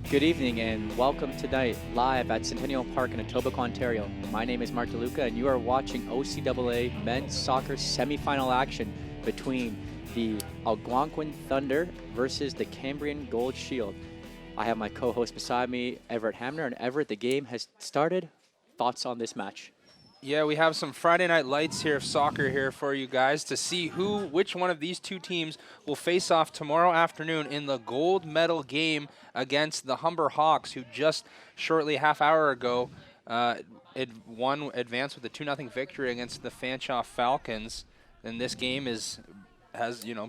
Good evening and welcome tonight live at Centennial Park in Etobicoke, Ontario. My name is Mark DeLuca and you are watching OCAA men's soccer semifinal action between the Algonquin Thunder versus the Cambrian Gold Shield. I have my co-host beside me, Everett Hamner, and Everett, the game has started. Thoughts on this match? Yeah, we have some Friday Night Lights here of soccer here for you guys to see which one of these two teams will face off tomorrow afternoon in the gold medal game against the Humber Hawks, who just shortly half hour ago advanced with a 2-0 victory against the Fanshawe Falcons. And this game has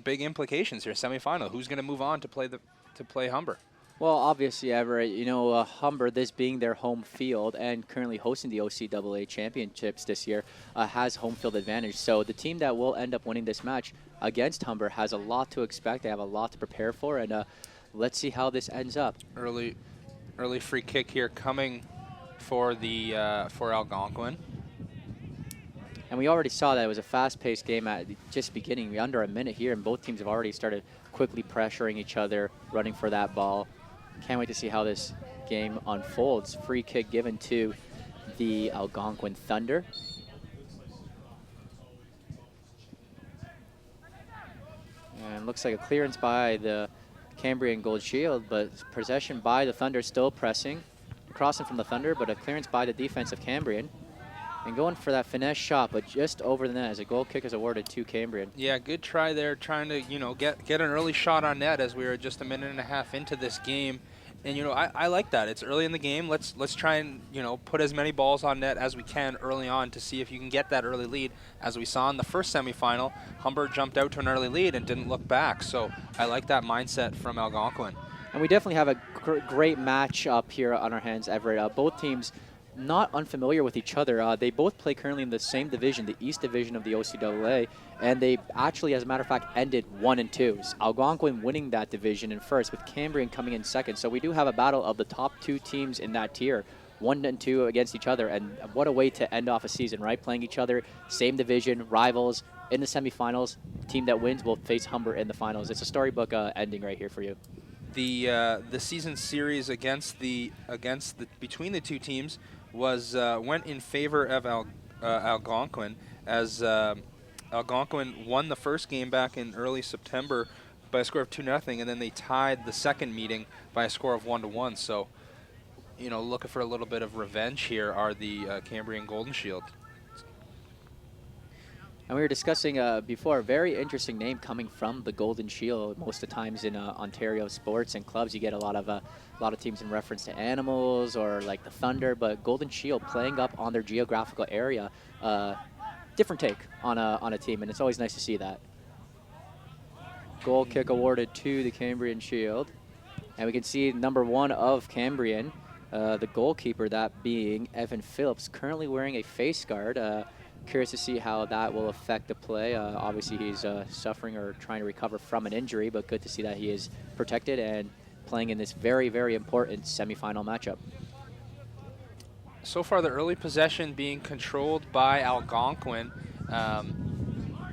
big implications here. Semifinal. Who's going to move on to play Humber? Well, obviously, Everett, Humber, this being their home field and currently hosting the OCAA championships this year, has home field advantage. So the team that will end up winning this match against Humber has a lot to expect. They have a lot to prepare for, and let's see how this ends up. Early free kick here coming for Algonquin. And we already saw that it was a fast-paced game at just beginning, under a minute here, and both teams have already started quickly pressuring each other, running for that ball. Can't wait to see how this game unfolds. Free kick given to the Algonquin Thunder. And looks like a clearance by the Cambrian Gold Shield, but possession by the Thunder, still pressing. Crossing from the Thunder, but a clearance by the defense of Cambrian. And going for that finesse shot, but just over the net as a goal kick is awarded to Cambrian. Yeah, good try there, trying to get an early shot on net as we were just a minute and a half into this game. And I like that. It's early in the game. Let's try and put as many balls on net as we can early on to see if you can get that early lead. As we saw in the first semifinal, Humber jumped out to an early lead and didn't look back. So I like that mindset from Algonquin. And we definitely have a great match up here on our hands, Everett. Both teams not unfamiliar with each other. They both play currently in the same division, the East Division of the OCAA, and they actually, as a matter of fact, ended 1-2. Algonquin winning that division in first, with Cambrian coming in second. So we do have a battle of the top two teams in that tier, 1-2 against each other, and what a way to end off a season, right? Playing each other, same division, rivals in the semifinals. Team that wins will face Humber in the finals. It's a storybook ending right here for you. The season series between the two teams went in favor of Algonquin, as Algonquin won the first game back in early September by a score of 2-0, and then they tied the second meeting by a score of 1-1. So, looking for a little bit of revenge here are the Cambrian Golden Shield. And we were discussing before, a very interesting name coming from the Golden Shield. Most of the times in Ontario sports and clubs, you get a lot of teams in reference to animals or like the Thunder, but Golden Shield playing up on their geographical area, different take on a team, and it's always nice to see that. Goal kick awarded to the Cambrian Shield, and we can see number 1 of Cambrian, the goalkeeper, that being Evan Phillips, currently wearing a face guard. Curious to see how that will affect the play. Obviously, he's suffering or trying to recover from an injury, but good to see that he is protected and playing in this very, very important semifinal matchup. So far, the early possession being controlled by Algonquin.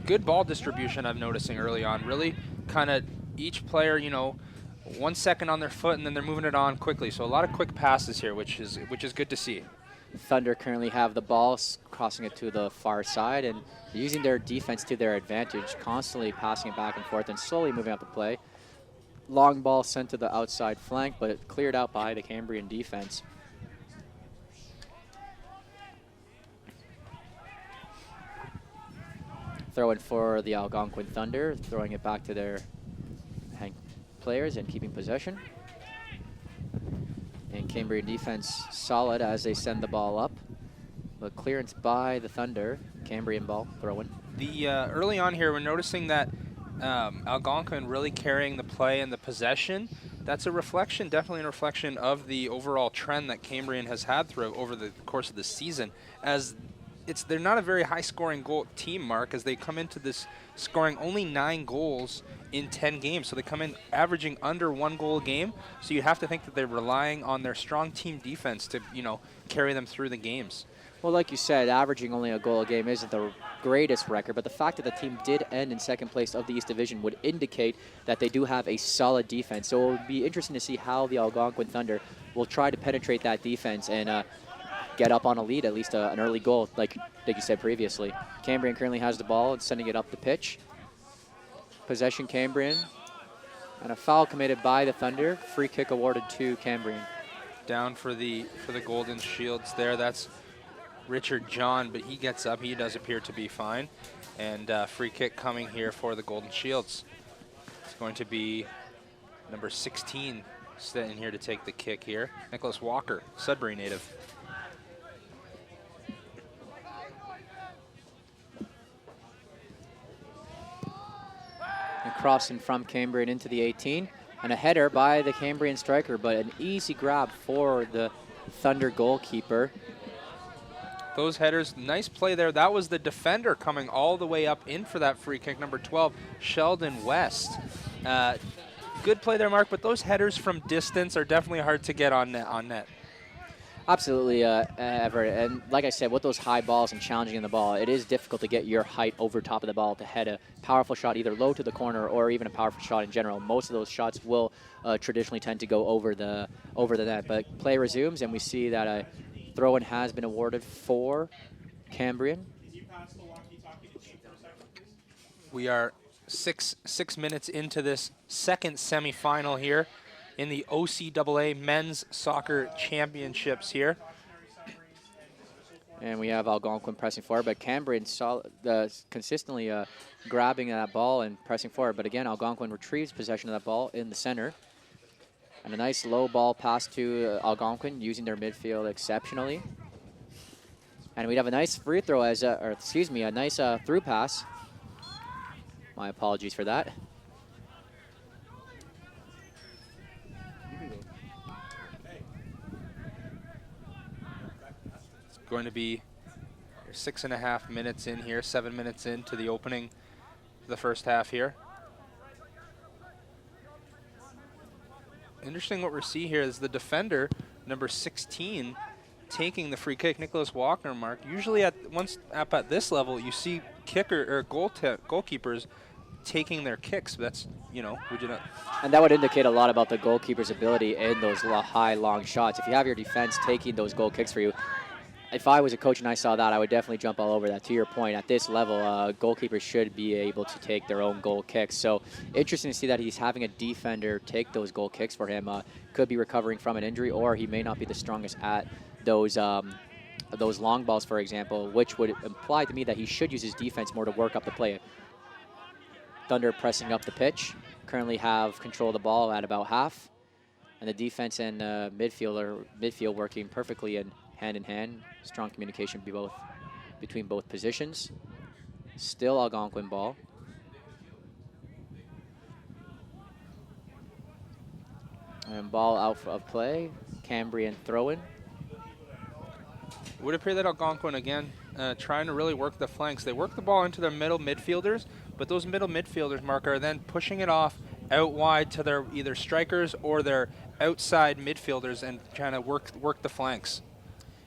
Good ball distribution I'm noticing early on. Really kind of each player, 1 second on their foot, and then they're moving it on quickly. So a lot of quick passes here, which is good to see. Thunder currently have the ball, crossing it to the far side, and using their defense to their advantage, constantly passing it back and forth and slowly moving up the play. Long ball sent to the outside flank, but cleared out by the Cambrian defense. Throw in for the Algonquin Thunder, throwing it back to their players and keeping possession. And Cambrian defense solid as they send the ball up. But clearance by the Thunder. Cambrian ball throw-in. Early on here, we're noticing that Algonquin really carrying the play and the possession. That's a reflection, definitely a reflection of the overall trend that Cambrian has had over the course of the season. As they're not a very high-scoring goal team, Mark, as they come into this scoring only 9 goals in 10 games. So they come in averaging under 1 goal a game. So you have to think that they're relying on their strong team defense to, carry them through the games. Well, like you said, averaging only a goal a game isn't the greatest record, but the fact that the team did end in second place of the East Division would indicate that they do have a solid defense. So it would be interesting to see how the Algonquin Thunder will try to penetrate that defense and get up on a lead, at least an early goal, like you said previously. Cambrian currently has the ball and sending it up the pitch. Possession Cambrian, and a foul committed by the Thunder. Free kick awarded to Cambrian. Down for the Golden Shields there. That's Richard John, but he gets up. He does appear to be fine. And free kick coming here for the Golden Shields. It's going to be number 16 sitting here to take the kick here. Nicholas Walker, Sudbury native. And crossing from Cambrian into the 18. And a header by the Cambrian striker, but an easy grab for the Thunder goalkeeper. Those headers, nice play there. That was the defender coming all the way up in for that free kick, number 12, Sheldon West. Good play there, Mark, but those headers from distance are definitely hard to get on net. Absolutely, Everett. And like I said, with those high balls and challenging the ball, it is difficult to get your height over top of the ball to head a powerful shot either low to the corner or even a powerful shot in general. Most of those shots will traditionally tend to go over the net. But play resumes, and we see that a throw-in has been awarded for Cambrian. We are six minutes into this second semifinal here in the OCAA Men's Soccer Championships here. And we have Algonquin pressing forward, but Cambrian consistently grabbing that ball and pressing forward. But again, Algonquin retrieves possession of that ball in the center. And a nice low ball pass to Algonquin, using their midfield exceptionally. And we'd have a nice free throw a nice through pass. My apologies for that. It's going to be 6.5 minutes in here, 7 minutes into the opening of the first half here. Interesting what we see here is the defender, number 16, taking the free kick, Nicholas Walker, Mark. Usually at this level, you see goalkeepers taking their kicks. That's, would you not? And that would indicate a lot about the goalkeeper's ability in those high, long shots. If you have your defense taking those goal kicks for you, if I was a coach and I saw that, I would definitely jump all over that. To your point, at this level, goalkeepers should be able to take their own goal kicks. So interesting to see that he's having a defender take those goal kicks for him. Could be recovering from an injury, or he may not be the strongest at those long balls, for example, which would imply to me that he should use his defense more to work up the play. Thunder pressing up the pitch, currently have control of the ball at about half, and the defense and midfield working perfectly hand in hand. Strong communication between both positions. Still Algonquin ball. And ball out of play. Cambrian throw-in. It would appear that Algonquin, again, trying to really work the flanks. They work the ball into their middle midfielders, but those middle midfielders, Mark, are then pushing it off out wide to their either strikers or their outside midfielders and trying to work the flanks.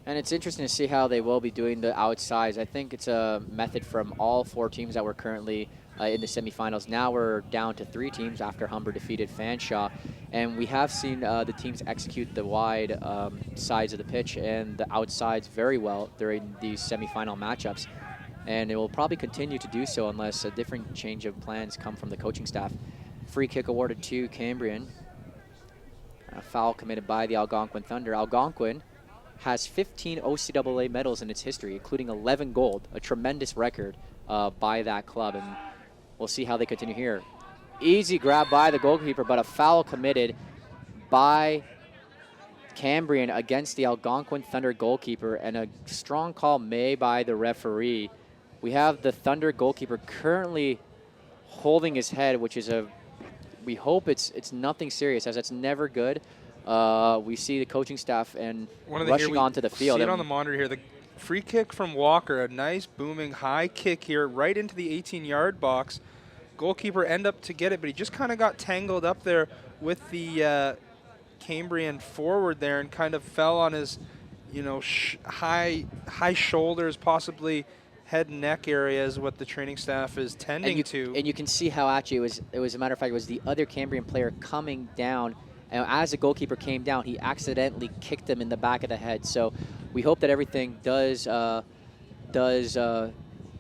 And it's interesting to see how they will be doing the outsides. I think it's a method from all four teams that were currently in the semifinals. Now we're down to 3 teams after Humber defeated Fanshawe. And we have seen the teams execute the wide sides of the pitch and the outsides very well during these semifinal matchups. And it will probably continue to do so unless a different change of plans come from the coaching staff. Free kick awarded to Cambrian. A foul committed by the Algonquin Thunder. Algonquin has 15 OCAA medals in its history, including 11 gold, a tremendous record by that club, and we'll see how they continue here. Easy grab by the goalkeeper, but a foul committed by Cambrian against the Algonquin Thunder goalkeeper, and a strong call made by the referee. We have the Thunder goalkeeper currently holding his head, which is we hope it's nothing serious, as it's never good. We see the coaching staff and rushing onto the field. See it on the monitor here. The free kick from Walker, a nice booming high kick here right into the 18-yard box. Goalkeeper end up to get it, but he just kind of got tangled up there with the Cambrian forward there and kind of fell on his you know, high shoulders, possibly head and neck area is what the training staff is tending to. And you can see how actually it was a matter of fact, it was the other Cambrian player coming down, and as the goalkeeper came down, he accidentally kicked him in the back of the head. So we hope that everything does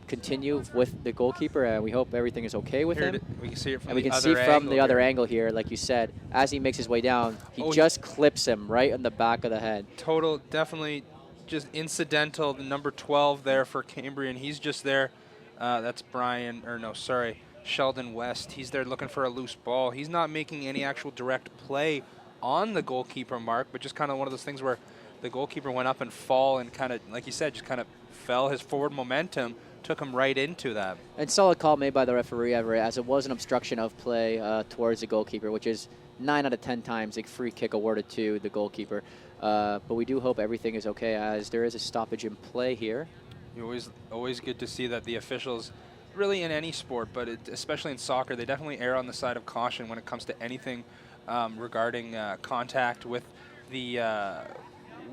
continue with the goalkeeper, and we hope everything is okay with him. We can see it from and we the can other see from the other here. angle here, like you said, as he makes his way down, he just clips him right in the back of the head. Total, definitely just incidental. The number 12 there for Cambrian, he's just there. That's Sheldon West. He's there looking for a loose ball. He's not making any actual direct play on the goalkeeper mark, but just kind of one of those things where the goalkeeper went up and fall and kind of, like you said, just kind of fell. His forward momentum took him right into that. And solid call made by the referee, Everett, as it was an obstruction of play towards the goalkeeper, which is 9 out of 10 times a free kick awarded to the goalkeeper. But we do hope everything is okay, as there is a stoppage in play here. Always good to see that the officials, really in any sport, but especially in soccer, they definitely err on the side of caution when it comes to anything regarding contact with the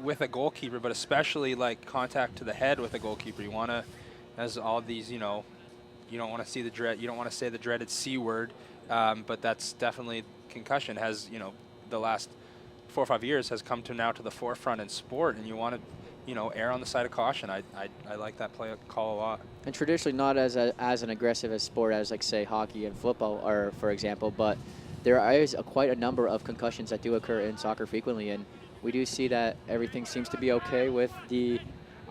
with a goalkeeper, but especially like contact to the head with a goalkeeper. You want to, as all these, you know, you don't want to see the you don't want to say the dreaded C word, but that's definitely concussion has, you know, the last 4 or 5 years has come to now to the forefront in sport, and you want to, you know, err on the side of caution. I like that play call a lot. And traditionally not as an aggressive a sport as, like, say, hockey and football are, for example, but there is quite a number of concussions that do occur in soccer frequently, and we do see that everything seems to be okay with the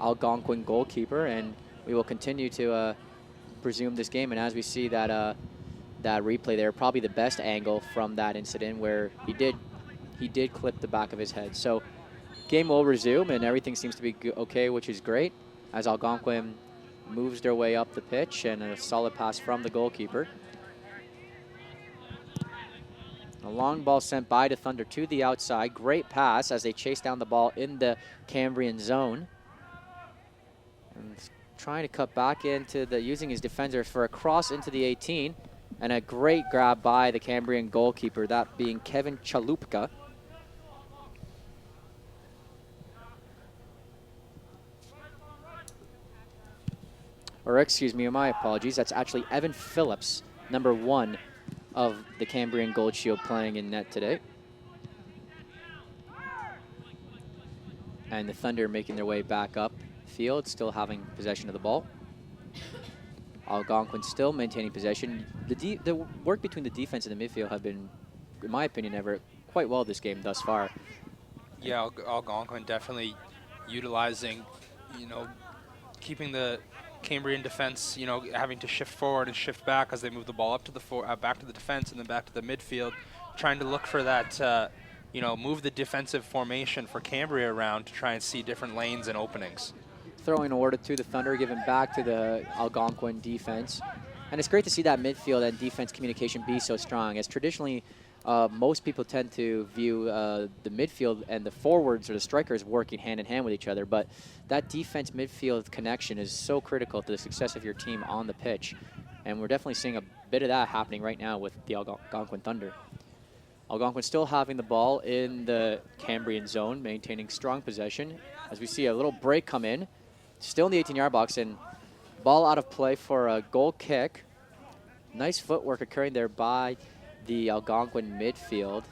Algonquin goalkeeper, and we will continue to resume this game. And as we see that that replay there, probably the best angle from that incident where he did clip the back of his head. So game will resume, and everything seems to be okay, which is great, as Algonquin moves their way up the pitch, and a solid pass from the goalkeeper. A long ball sent by the Thunder to the outside. Great pass as they chase down the ball in the Cambrian zone. And trying to cut back into using his defenders for a cross into the 18. And a great grab by the Cambrian goalkeeper, that being Kevin Chalupka. Or excuse me, my apologies. That's actually Evan Phillips, number 1 of the Cambrian Gold Shield, playing in net today. And the Thunder making their way back up field, still having possession of the ball. Algonquin still maintaining possession. The work between the defense and the midfield have been, in my opinion, ever quite well this game thus far. Yeah, Algonquin definitely utilizing, you know, keeping the Cambrian defense, you know, having to shift forward and shift back as they move the ball up to the back to the defense and then back to the midfield, trying to look for that, you know, move the defensive formation for Cambria around to try and see different lanes and openings. Throwing awarded to the Thunder, given back to the Algonquin defense. And it's great to see that midfield and defense communication be so strong, as traditionally most people tend to view the midfield and the forwards or the strikers working hand in hand with each other, but that defense midfield connection is so critical to the success of your team on the pitch, and we're definitely seeing a bit of that happening right now with the Algonquin Thunder. Algonquin still having the ball in the Cambrian zone, maintaining strong possession, as we see a little break come in, still in the 18-yard box, and ball out of play for a goal kick. Nice footwork occurring there by the Algonquin midfield.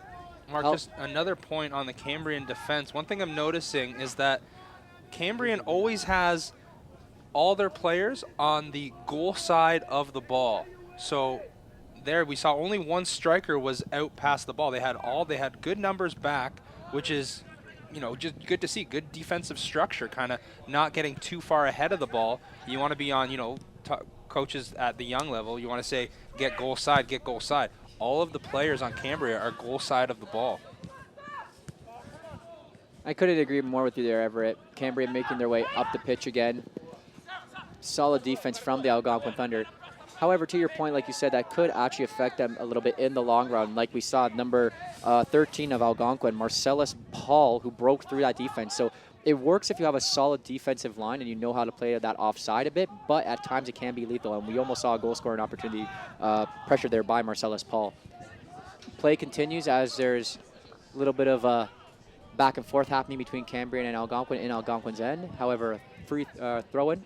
Mark, just another point on the Cambrian defense. One thing I'm noticing is that Cambrian always has all their players on the goal side of the ball. So there we saw only one striker was out past the ball. They had good numbers back, which is, you know, just good to see. Good defensive structure, kind of not getting too far ahead of the ball. You want to be on, you know, coaches at the young level, you want to say, get goal side, get goal side. All of the players on Cambria are goal side of the ball. I couldn't agree more with you there, Everett. Cambria making their way up the pitch again. Solid defense from the Algonquin Thunder. However, to your point, like you said, that could actually affect them a little bit in the long run. Like we saw number 13 of Algonquin, Marcellus Paul, who broke through that defense. So it works if you have a solid defensive line and you know how to play that offside a bit, but at times it can be lethal, and we almost saw a goal-scoring opportunity pressured there by Marcellus Paul. Play continues as there's a little bit of back and forth happening between Cambrian and Algonquin in Algonquin's end. However, a free throw-in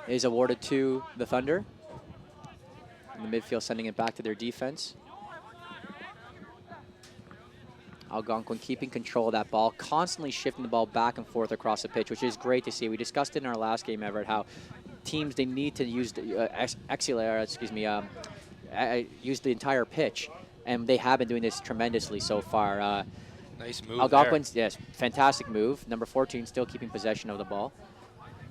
is awarded to the Thunder. In the midfield, sending it back to their defense. Algonquin keeping control of that ball, constantly shifting the ball back and forth across the pitch, which is great to see. We discussed it in our last game, Everett, how teams, they need to use the use the entire pitch, and they have been doing this tremendously so far. Nice move Algonquin's, yes, fantastic move. Number 14 still keeping possession of the ball.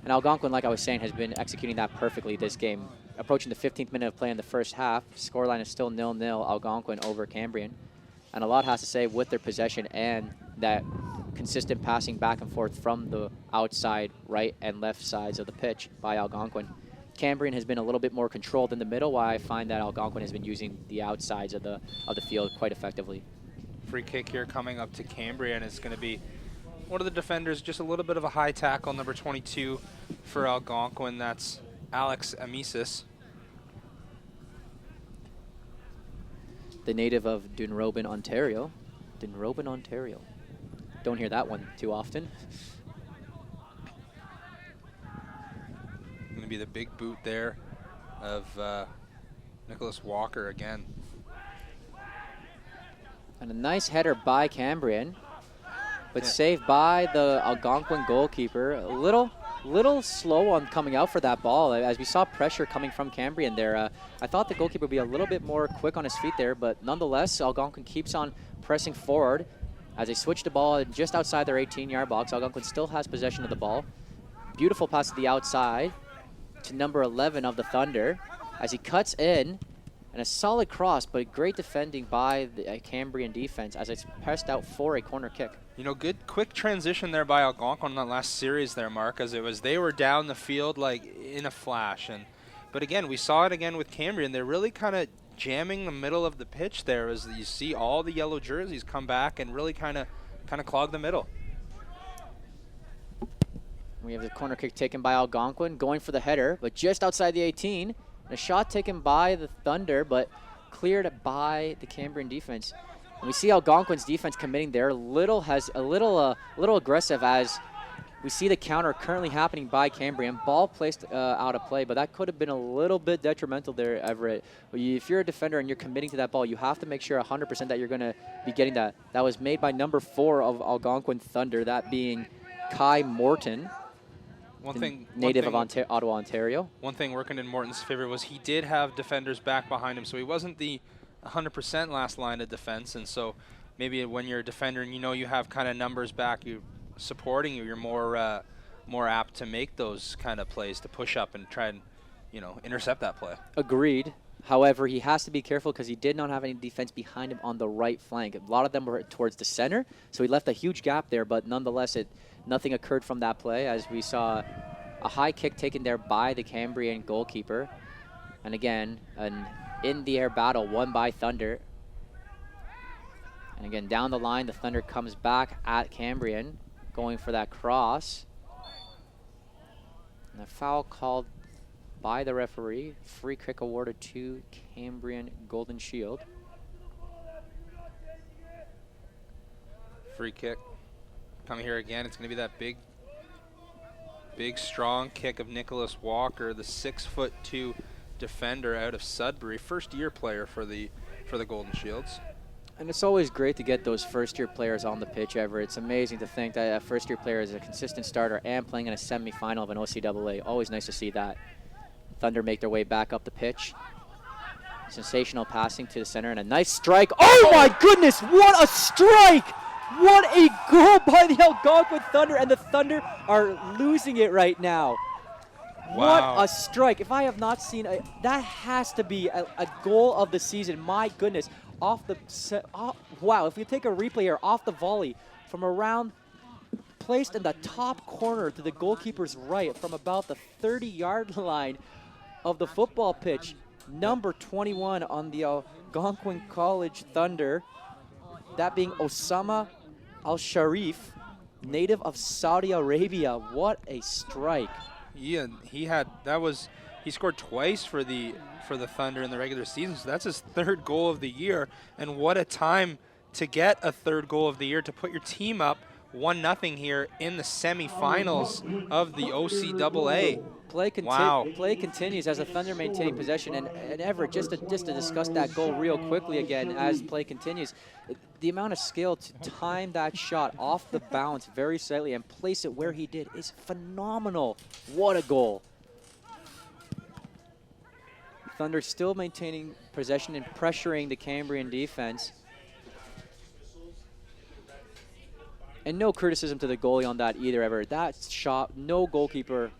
And Algonquin, like I was saying, has been executing that perfectly this game. Approaching the 15th minute of play in the first half, scoreline is still 0-0, Algonquin over Cambrian. And a lot has to say with their possession and that consistent passing back and forth from the outside right and left sides of the pitch by Algonquin. Cambrian has been a little bit more controlled in the middle, while I find that Algonquin has been using the outsides of the field quite effectively. Free kick here coming up to Cambrian is going to be one of the defenders, just a little bit of a high tackle, number 22 for Algonquin. That's Alex Amisis. The native of Dunrobin, Ontario. Dunrobin, Ontario. Don't hear that one too often. Going to be the big boot there of Nicholas Walker again. And a nice header by Cambrian, but saved by the Algonquin goalkeeper. A little slow on coming out for that ball, as we saw pressure coming from Cambrian there. I thought the goalkeeper would be a little bit more quick on his feet there, but nonetheless, Algonquin keeps on pressing forward as they switch the ball just outside their 18-yard box. Algonquin still has possession of the ball. Beautiful pass to the outside to number 11 of the Thunder as he cuts in. And a solid cross, but great defending by the Cambrian defense as it's pressed out for a corner kick. You know, good quick transition there by Algonquin on that last series there, Mark, as they were down the field like in a flash. But again, we saw it again with Cambrian. They're really kind of jamming the middle of the pitch there as you see all the yellow jerseys come back and really kind of clog the middle. We have the corner kick taken by Algonquin, going for the header, but just outside the 18. A shot taken by the Thunder, but cleared by the Cambrian defense. And we see Algonquin's defense committing there, a little aggressive, as we see the counter currently happening by Cambrian. Ball placed out of play, but that could have been a little bit detrimental there, Everett. If you're a defender and you're committing to that ball, you have to make sure 100% that you're going to be getting that. That was made by number 4 of Algonquin Thunder, that being Kai Morton. Native of Ottawa, Ontario. One thing working in Morton's favor was he did have defenders back behind him, so he wasn't the 100% last line of defense. And so maybe when you're a defender and you know you have kind of numbers back, you supporting you, you're more apt to make those kind of plays to push up and try and intercept that play. Agreed. However, he has to be careful because he did not have any defense behind him on the right flank. A lot of them were towards the center, so he left a huge gap there, but nonetheless, nothing occurred from that play, as we saw a high kick taken there by the Cambrian goalkeeper. And again, an in-the-air battle won by Thunder. And again, down the line, the Thunder comes back at Cambrian, going for that cross. And a foul called by the referee. Free kick awarded to Cambrian Golden Shield. Free kick coming here again. It's going to be that big, strong kick of Nicholas Walker, the 6'2" defender out of Sudbury, first-year player for the Golden Shields. And it's always great to get those first-year players on the pitch, Everett. It's amazing to think that a first-year player is a consistent starter and playing in a semifinal of an OCAA. Always nice to see that. Thunder make their way back up the pitch. Sensational passing to the center and a nice strike. Oh my goodness, what a strike! What a goal by the Algonquin Thunder, and the Thunder are losing it right now. Wow. What a strike. If I have not seen that has to be a goal of the season. My goodness. Wow, if you take a replay here off the volley from around, placed in the top corner to the goalkeeper's right from about the 30-yard line of the football pitch, number 21 on the Algonquin College Thunder, that being Osama Al-Sharif, native of Saudi Arabia. What a strike. Yeah, he scored twice for the Thunder in the regular season, so that's his 3rd goal of the year. And what a time to get a third goal of the year, to put your team up 1-0 here in the semifinals of the OCAA. Wow. Play continues as the Thunder maintaining possession, and Everett, just to discuss that goal real quickly again as play continues, the amount of skill to time that shot off the bounce very slightly and place it where he did is phenomenal. What a goal. Thunder still maintaining possession and pressuring the Cambrian defense. And no criticism to the goalie on that either, Everett. That shot, no goalkeeper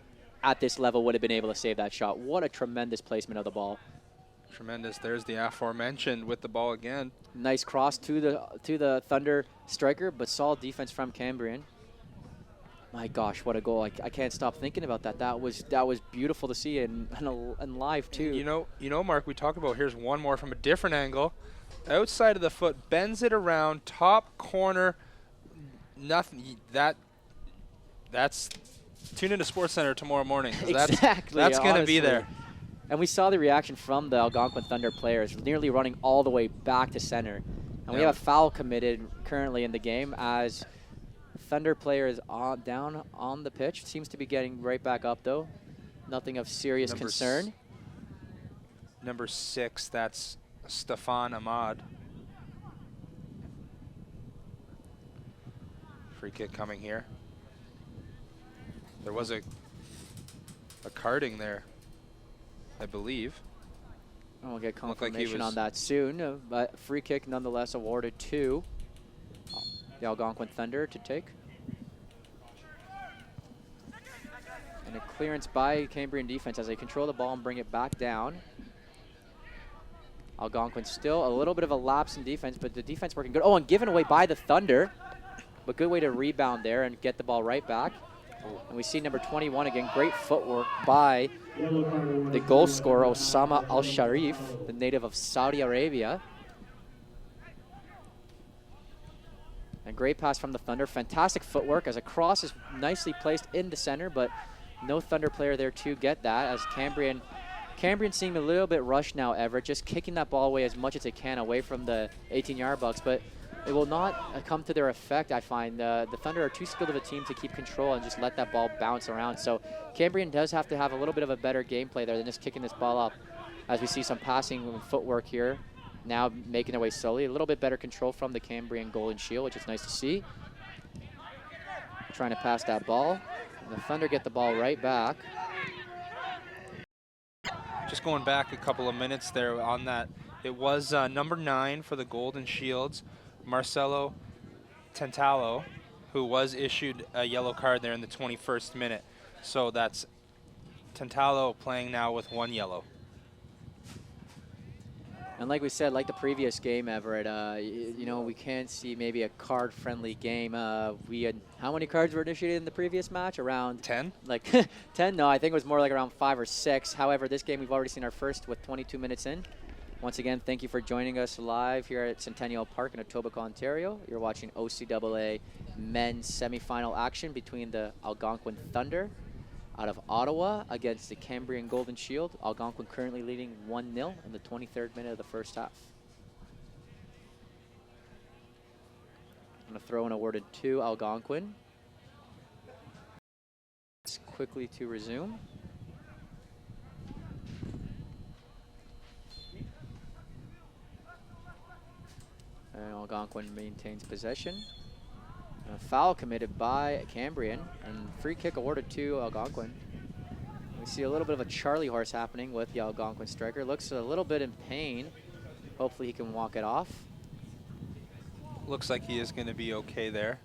at this level would have been able to save that shot. What a tremendous placement of the ball. Tremendous. There's the aforementioned with the ball again. Nice cross to the Thunder striker, but solid defense from Cambrian. My gosh, what a goal. I can't stop thinking about that. That was beautiful to see and live too. You know, Mark, we talked about, here's one more from a different angle. Outside of the foot, bends it around, top corner. Nothing. That's tune into SportsCenter tomorrow morning. Exactly. That's going to be there. And we saw the reaction from the Algonquin Thunder players, nearly running all the way back to center. And we have a foul committed currently in the game as Thunder player is down on the pitch. Seems to be getting right back up though. Nothing of serious concern. Number 6, that's Stefan Ahmad. Free kick coming here. There was a carding there, I believe. We'll get confirmation on that soon. But free kick nonetheless awarded to the Algonquin Thunder to take. And a clearance by Cambrian defense as they control the ball and bring it back down. Algonquin still a little bit of a lapse in defense, but the defense working good. Oh, and given away by the Thunder. But good way to rebound there and get the ball right back. And we see number 21 again. Great footwork by the goal scorer, Osama Al-Sharif, the native of Saudi Arabia. And great pass from the Thunder. Fantastic footwork as a cross is nicely placed in the center, but no Thunder player there to get that as Cambrian seemed a little bit rushed now, Everett, just kicking that ball away as much as it can away from the 18-yard box, but it will not come to their effect, I find. The Thunder are too skilled of a team to keep control and just let that ball bounce around. So Cambrian does have to have a little bit of a better gameplay there than just kicking this ball up. As we see some passing footwork here, now making their way slowly. A little bit better control from the Cambrian Golden Shield, which is nice to see. Trying to pass that ball. And the Thunder get the ball right back. Just going back a couple of minutes there on that. It was number 9 for the Golden Shields, Marcelo Tantalo, who was issued a yellow card there in the 21st minute. So that's Tantalo playing now with 1 yellow. And like we said, like the previous game, Everett, you know, we can't see maybe a card-friendly game. We had, how many cards were initiated in the previous match? Around 10? Like 10? No, I think it was more like around 5 or 6. However, this game we've already seen our first with 22 minutes in. Once again, thank you for joining us live here at Centennial Park in Etobicoke, Ontario. You're watching OCAA men's semifinal action between the Algonquin Thunder out of Ottawa against the Cambrian Golden Shield. Algonquin currently leading 1-0 in the 23rd minute of the first half. I'm going to throw in awarded to Algonquin. It's quickly to resume. And Algonquin maintains possession. A foul committed by Cambrian and free kick awarded to Algonquin. We see a little bit of a Charlie horse happening with the Algonquin striker. Looks a little bit in pain. Hopefully he can walk it off. Looks like he is going to be okay there.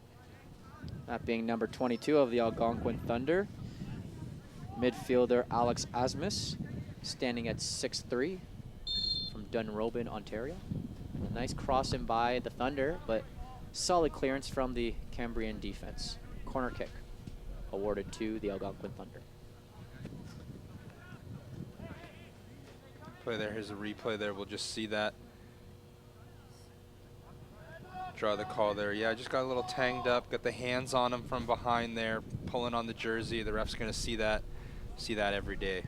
That being number 22 of the Algonquin Thunder. Midfielder Alex Asmus, standing at 6'3", from Dunrobin, Ontario. A nice cross in by the Thunder, but solid clearance from the Cambrian defense. Corner kick awarded to the Algonquin Thunder. Play there. Here's a replay there. We'll just see that. Draw the call there. Yeah, just got a little tanged up. Got the hands on him from behind there, pulling on the jersey. The ref's going to see that every day.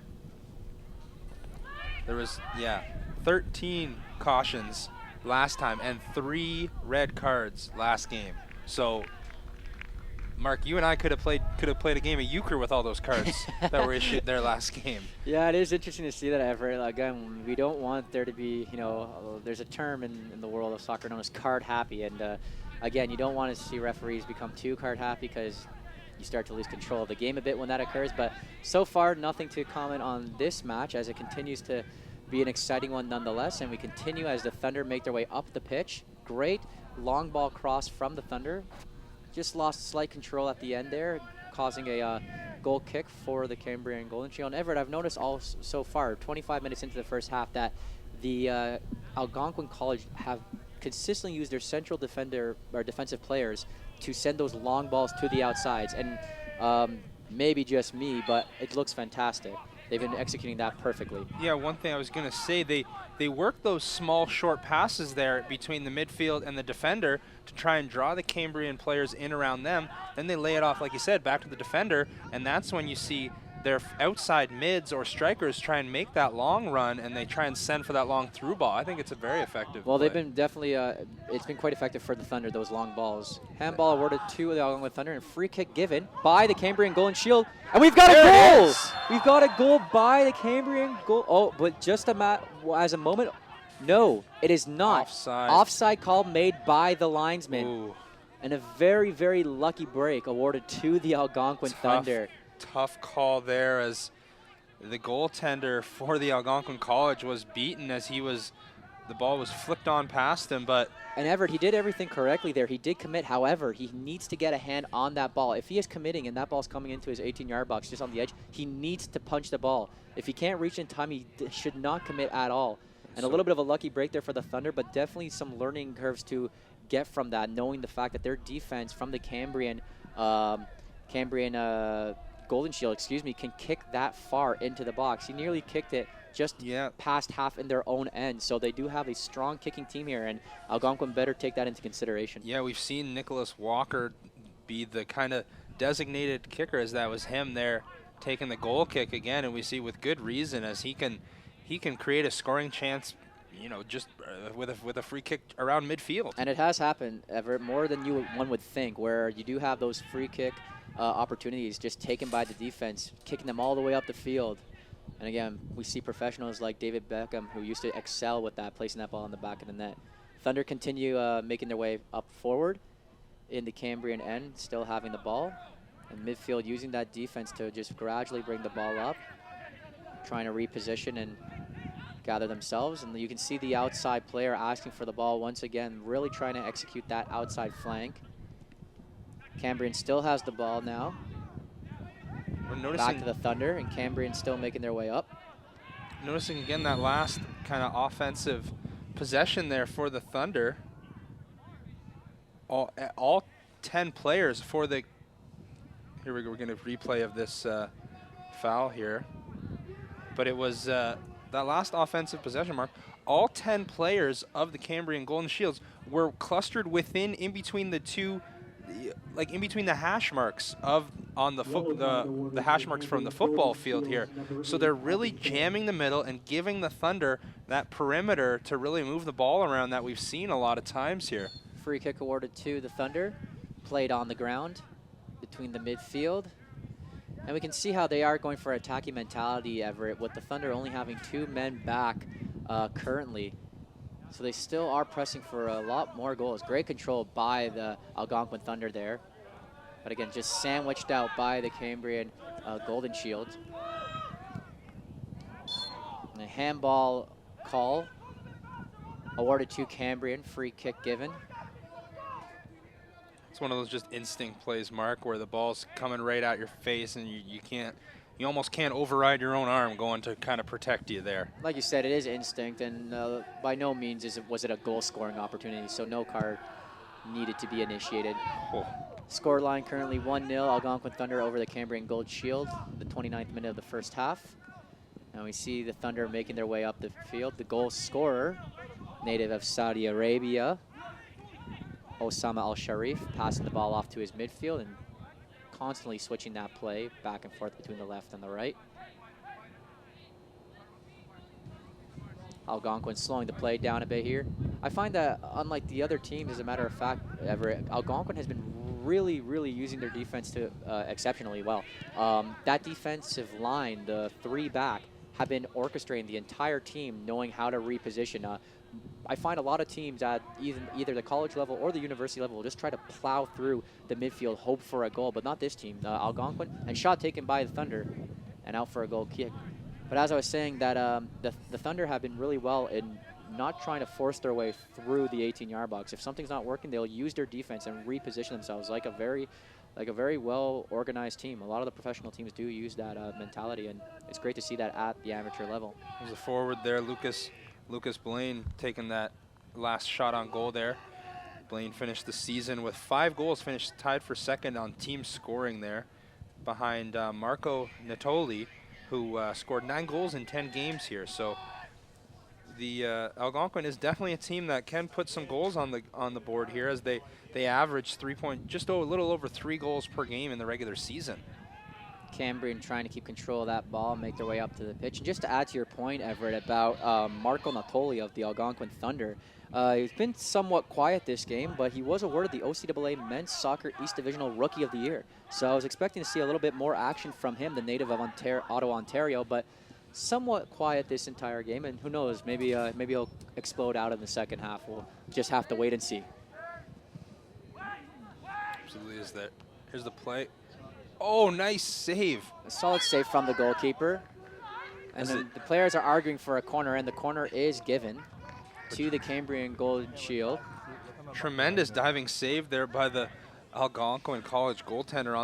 There was, 13 cautions last time and 3 red cards last game. So, Mark, you and I could have played a game of euchre with all those cards that were issued there last game. Yeah, it is interesting to see that, Everett. Again, we don't want there to be, there's a term in the world of soccer known as card happy. And again, you don't want to see referees become too card happy because you start to lose control of the game a bit when that occurs. But so far, nothing to comment on this match as it continues to be an exciting one nonetheless. And we continue as the Thunder make their way up the pitch. Great long ball cross from the Thunder. Just lost slight control at the end there, causing a goal kick for the Cambrian Golden Shield. And Everett, I've noticed so far, 25 minutes into the first half, that the Algonquin College have consistently used their central defender or defensive players to send those long balls to the outsides. And maybe just me, but it looks fantastic. They've been executing that perfectly. Yeah, one thing I was going to say, they work those small, short passes there between the midfield and the defender to try and draw the Cambrian players in around them. Then they lay it off, like you said, back to the defender, and that's when you see their outside mids or strikers try and make that long run, and they try and send for that long through ball. I think it's a very effective play. They've been definitely, it's been quite effective for the Thunder, those long balls. Handball awarded to the Algonquin Thunder, and free kick given by the Cambrian Golden Shield. And we've got a goal! We've got a goal by the Cambrian goal. Oh, but just as a moment, no, it is not. Offside. Offside call made by the linesman. Ooh. And a very, very lucky break awarded to the Algonquin Thunder. Tough call there, as the goaltender for the Algonquin College was beaten as the ball was flicked on past him. And Everett, he did everything correctly there. He did commit. However, he needs to get a hand on that ball. If he is committing and that ball's coming into his 18-yard box just on the edge, he needs to punch the ball. If he can't reach in time, he should not commit at all. And a little bit of a lucky break there for the Thunder, but definitely some learning curves to get from that, knowing the fact that their defense from the Cambrian Golden Shield, can kick that far into the box. He nearly kicked it just past half in their own end. So they do have a strong kicking team here, and Algonquin better take that into consideration. Yeah, we've seen Nicholas Walker be the kind of designated kicker, as that was him there taking the goal kick again, and we see with good reason, as he can create a scoring chance, just with a free kick around midfield. And it has happened, Everett, more than one would think, where you do have those free kick opportunities just taken by the defense, kicking them all the way up the field. And again, we see professionals like David Beckham, who used to excel with that, placing that ball on the back of the net. Thunder continue making their way up forward in the Cambrian end, still having the ball. And midfield using that defense to just gradually bring the ball up, trying to reposition and gather themselves. And you can see the outside player asking for the ball once again, really trying to execute that outside flank. Cambrian still has the ball now. We're noticing back to the Thunder, and Cambrian still making their way up. Noticing again that last kind of offensive possession there for the Thunder. All 10 players for the. Here we go. We're going to replay of this foul here. But it was that last offensive possession, Mark. All 10 players of the Cambrian Golden Shields were clustered in between the two. Like in between the hash marks on the hash marks from the football field here. So they're really jamming the middle and giving the Thunder that perimeter to really move the ball around that we've seen a lot of times here. Free kick awarded to the Thunder, played on the ground between the midfield. And we can see how they are going for attacking mentality, Everett, with the Thunder only having 2 men back currently. So they still are pressing for a lot more goals. Great control by the Algonquin Thunder there. But again, just sandwiched out by the Cambrian Golden Shield. And a handball call awarded to Cambrian, free kick given. It's one of those just instinct plays, Mark, where the ball's coming right at your face and you almost can't override your own arm going to kind of protect you there. Like you said, it is instinct, and by no means was it a goal-scoring opportunity, so no card needed to be initiated. Oh. Score line currently 1-0, Algonquin Thunder over the Cambrian Gold Shield, the 29th minute of the first half. And we see the Thunder making their way up the field. The goal scorer, native of Saudi Arabia, Osama Al-Sharif, passing the ball off to his midfield and constantly switching that play back and forth between the left and the right. Algonquin slowing the play down a bit here. I find that unlike the other teams, as a matter of fact, Everett, Algonquin has been really, really using their defense to exceptionally well. That defensive line, the three back, have been orchestrating the entire team, knowing how to reposition. I find a lot of teams at either the college level or the university level will just try to plow through the midfield, hope for a goal, but not this team. Algonquin, and shot taken by the Thunder, and out for a goal kick. But as I was saying, that the Thunder have been really well in not trying to force their way through the 18-yard box. If something's not working, they'll use their defense and reposition themselves like a very well-organized team. A lot of the professional teams do use that mentality, and it's great to see that at the amateur level. There's a forward there, Lucas Blaine, taking that last shot on goal there. Blaine finished the season with 5 goals, finished tied for second on team scoring there, behind Marco Natoli, who scored 9 goals in 10 games here. So the Algonquin is definitely a team that can put some goals on the board here, as they average just a little over 3 goals per game in the regular season. Cambrian trying to keep control of that ball, make their way up to the pitch. And just to add to your point, Everett, about Marco Natoli of the Algonquin Thunder, he's been somewhat quiet this game, but he was awarded the OCAA Men's Soccer East Divisional Rookie of the Year. So I was expecting to see a little bit more action from him, the native of Ottawa, Ontario, but somewhat quiet this entire game. And who knows, maybe he'll explode out in the second half. We'll just have to wait and see. Absolutely is that. Here's the play. Oh, nice save. A solid save from the goalkeeper. And then the players are arguing for a corner, and the corner is given to the Cambrian Golden Shield. Tremendous diving save there by the Algonquin College goaltender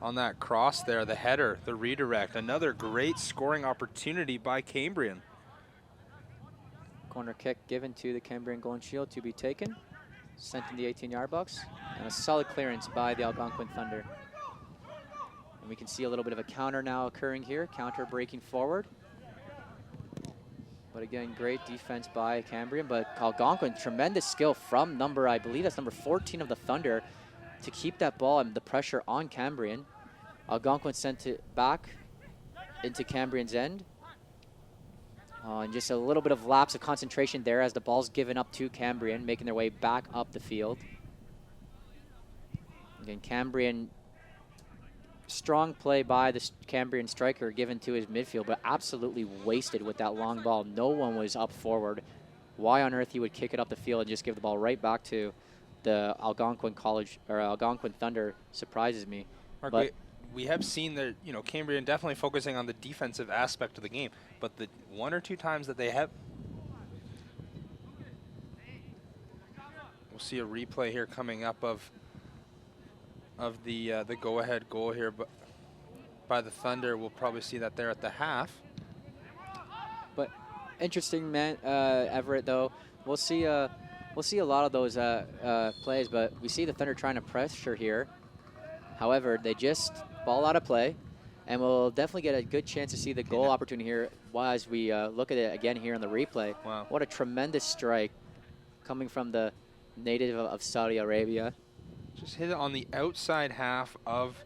on that cross there, the header, the redirect. Another great scoring opportunity by Cambrian. Corner kick given to the Cambrian Golden Shield to be taken. Sent in the 18-yard box. And a solid clearance by the Algonquin Thunder. And we can see a little bit of a counter now occurring here. Counter breaking forward. But again, great defense by Cambrian. But Algonquin, tremendous skill from I believe that's number 14 of the Thunder, to keep that ball and the pressure on Cambrian. Algonquin sent it back into Cambrian's end. And just a little bit of lapse of concentration there as the ball's given up to Cambrian, making their way back up the field. Again, Cambrian, strong play by the Cambrian striker given to his midfield, but absolutely wasted with that long ball. No one was up forward. Why on earth he would kick it up the field and just give the ball right back to the Algonquin Algonquin Thunder surprises me. Mark, we have seen that, Cambrian definitely focusing on the defensive aspect of the game, but the 1 or 2 times that they have, we'll see a replay here coming up of the go-ahead goal here, but by the Thunder. We'll probably see that there at the half. But interesting, man, Everett. Though we'll see a lot of those plays, but we see the Thunder trying to pressure here. However, they just ball out of play, and we'll definitely get a good chance to see the goal opportunity here as we look at it again here in the replay. Wow. What a tremendous strike coming from the native of Saudi Arabia. Just hit it on the outside half of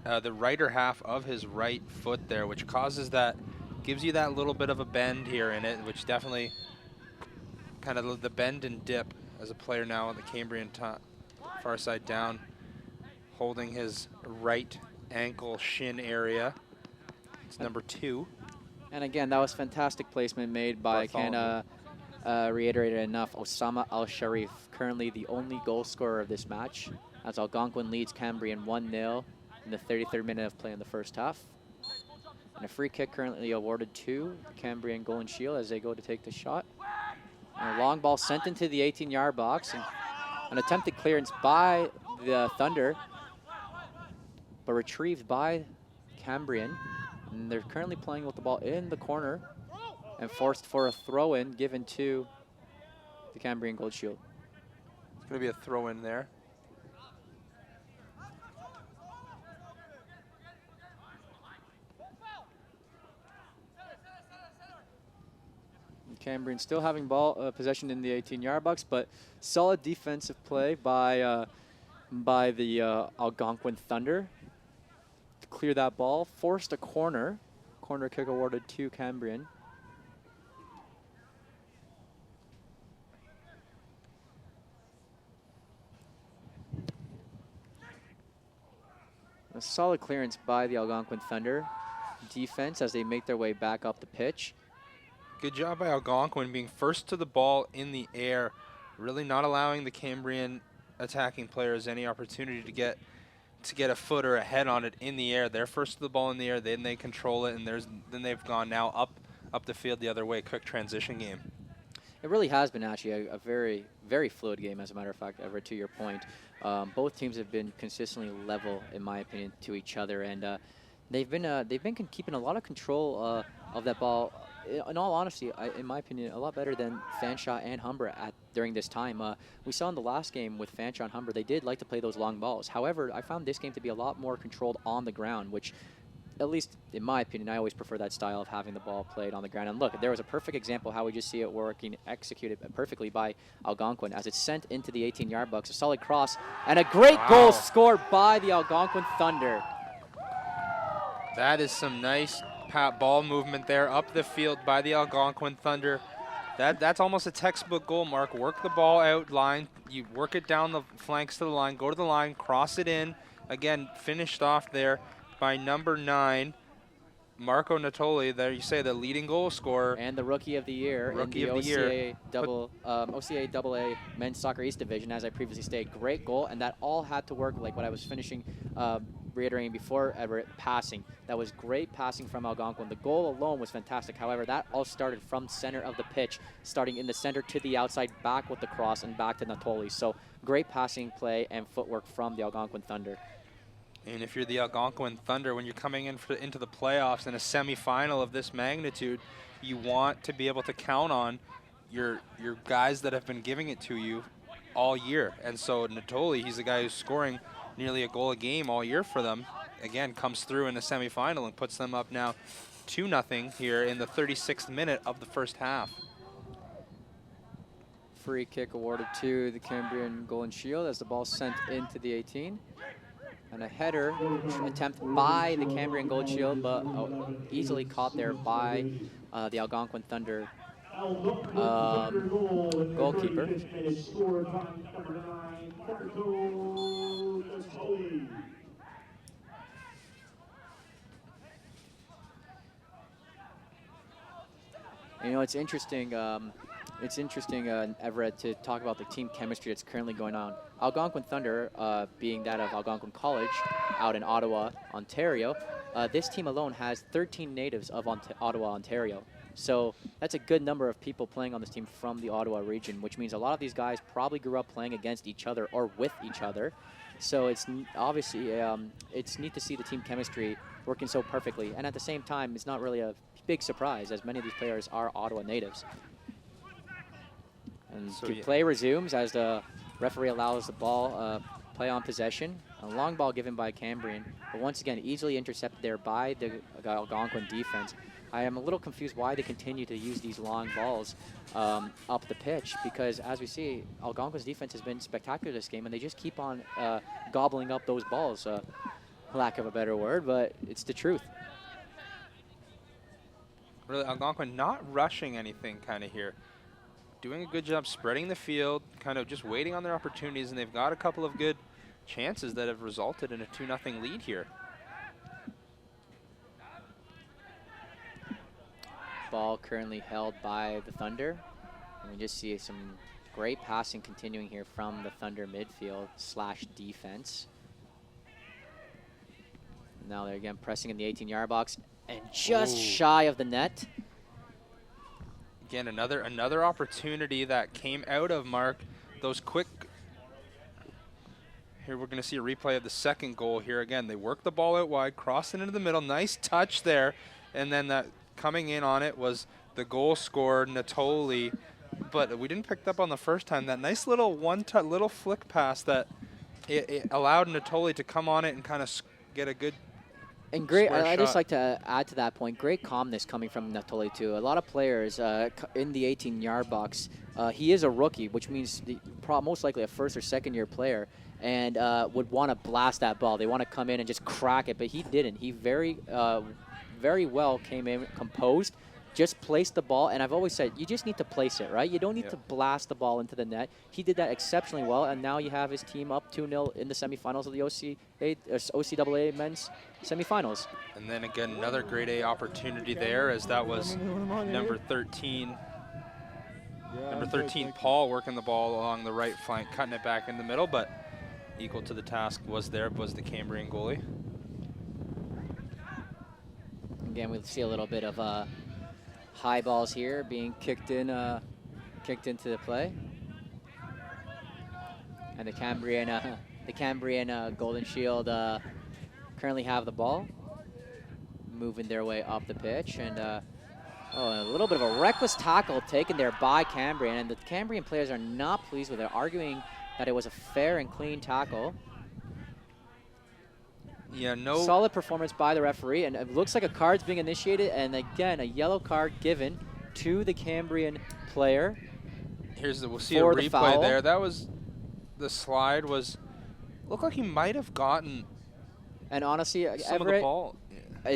the righter half of his right foot there, which gives you that little bit of a bend here in it, which definitely kind of the bend and dip as a player now on the Cambrian far side down, holding his right ankle shin area. It's number 2. And again, that was fantastic placement made by, I can't reiterate it enough, Osama Al-Sharif, currently the only goal scorer of this match, as Algonquin leads Cambrian 1-0 in the 33rd minute of play in the first half. And a free kick currently awarded to the Cambrian Golden Shield as they go to take the shot. And a long ball sent into the 18-yard box, and an attempted clearance by the Thunder, but retrieved by Cambrian. And they're currently playing with the ball in the corner and forced for a throw-in given to the Cambrian Gold Shield. It's going to be a throw-in there. Cambrian still having ball possession in the 18-yard box, but solid defensive play by the Algonquin Thunder to clear that ball. Forced a corner kick awarded to Cambrian. solid clearance by the Algonquin Thunder defense as they make their way back up the pitch. Good job by Algonquin being first to the ball in the air, really not allowing the Cambrian attacking players any opportunity to get a foot or a head on it in the air. They're first to the ball in the air, then they control it, and then they've gone now up the field the other way. Quick transition game. It really has been actually a very, very fluid game, as a matter of fact, Everett, to your point. Both teams have been consistently level, in my opinion, to each other, and they've been keeping a lot of control of that ball. In all honesty, in my opinion, a lot better than Fanshawe and Humber during this time. We saw in the last game with Fanshawe and Humber, they did like to play those long balls. However, I found this game to be a lot more controlled on the ground, which, at least in my opinion, I always prefer that style of having the ball played on the ground. And look, there was a perfect example how we just see it working, executed perfectly by Algonquin as it's sent into the 18-yard box. A solid cross and a great goal scored by the Algonquin Thunder. That is some nice ball movement there up the field by the Algonquin Thunder. That's almost a textbook goal, Mark. Work the ball out line. You work it down the flanks to the line, go to the line, cross it in. Again, finished off there by number 9, Marco Natoli. There you say the leading goal scorer. And the Rookie of the Year in the OCAA AA Men's Soccer East Division, as I previously stated. Great goal, and that all had to work, like what I was finishing reiterating before, Everett, passing. That was great passing from Algonquin. The goal alone was fantastic. However, that all started from center of the pitch, starting in the center to the outside, back with the cross, and back to Natoli. So great passing play and footwork from the Algonquin Thunder. And if you're the Algonquin Thunder, when you're coming into the playoffs in a semifinal of this magnitude, you want to be able to count on your guys that have been giving it to you all year. And so Natoli, he's the guy who's scoring nearly a goal a game all year for them. Again, comes through in the semifinal and puts them up now 2-0 here in the 36th minute of the first half. Free kick awarded to the Cambrian Golden Shield as the ball sent into the 18. And a header attempt by the Cambrian Gold Shield, but easily caught there by the Algonquin Thunder goalkeeper. You know, it's interesting. Everett, to talk about the team chemistry that's currently going on. Algonquin Thunder, being that of Algonquin College out in Ottawa, Ontario, this team alone has 13 natives of Ottawa, Ontario. So that's a good number of people playing on this team from the Ottawa region, which means a lot of these guys probably grew up playing against each other or with each other. So it's obviously, it's neat to see the team chemistry working so perfectly. And at the same time, it's not really a big surprise, as many of these players are Ottawa natives. And so play resumes as the referee allows the ball play on possession. A long ball given by Cambrian, but once again easily intercepted there by the Algonquin defense. I am a little confused why they continue to use these long balls up the pitch, because as we see, Algonquin's defense has been spectacular this game, and they just keep on gobbling up those balls, lack of a better word, but it's the truth. Really, Algonquin not rushing anything kind of here. Doing a good job spreading the field, kind of just waiting on their opportunities, and they've got a couple of good chances that have resulted in a 2-0 lead here. Ball currently held by the Thunder. And we just see some great passing continuing here from the Thunder midfield / defense. Now they're again pressing in the 18-yard box and just shy of the net. Again, another opportunity that came out of Mark. Those quick. Here we're going to see a replay of the second goal here again. They work the ball out wide, cross it into the middle. Nice touch there. And then that coming in on it was the goal scorer, Natoli. But we didn't pick up on the first time. That nice little little flick pass that it allowed Natoli to come on it and kind of get a good. And great, I just like to add to that point, great calmness coming from Natoli too. A lot of players in the 18-yard box, he is a rookie, which means most likely a first or second year player, and would want to blast that ball. They want to come in and just crack it, but he didn't. He very well came in composed, just place the ball. And I've always said, you just need to place it, right? You don't need to blast the ball into the net. He did that exceptionally well, and now you have his team up 2-0 in the semifinals of the OCAA men's semifinals. And then again, another grade A opportunity there, as that was number 13. Number 13, Paul, working the ball along the right flank, cutting it back in the middle, but equal to the task was the Cambrian goalie. Again, we see a little bit of high balls here being kicked into the play, and the Cambrian Golden Shield currently have the ball, moving their way up the pitch, and a little bit of a reckless tackle taken there by Cambrian, and the Cambrian players are not pleased with it, arguing that it was a fair and clean tackle. Yeah, no. Solid performance by the referee, and it looks like a card's being initiated, and again, a yellow card given to the Cambrian player. We'll see a replay there. That was, the slide looked like he might have gotten. And honestly, some Everett, of the ball.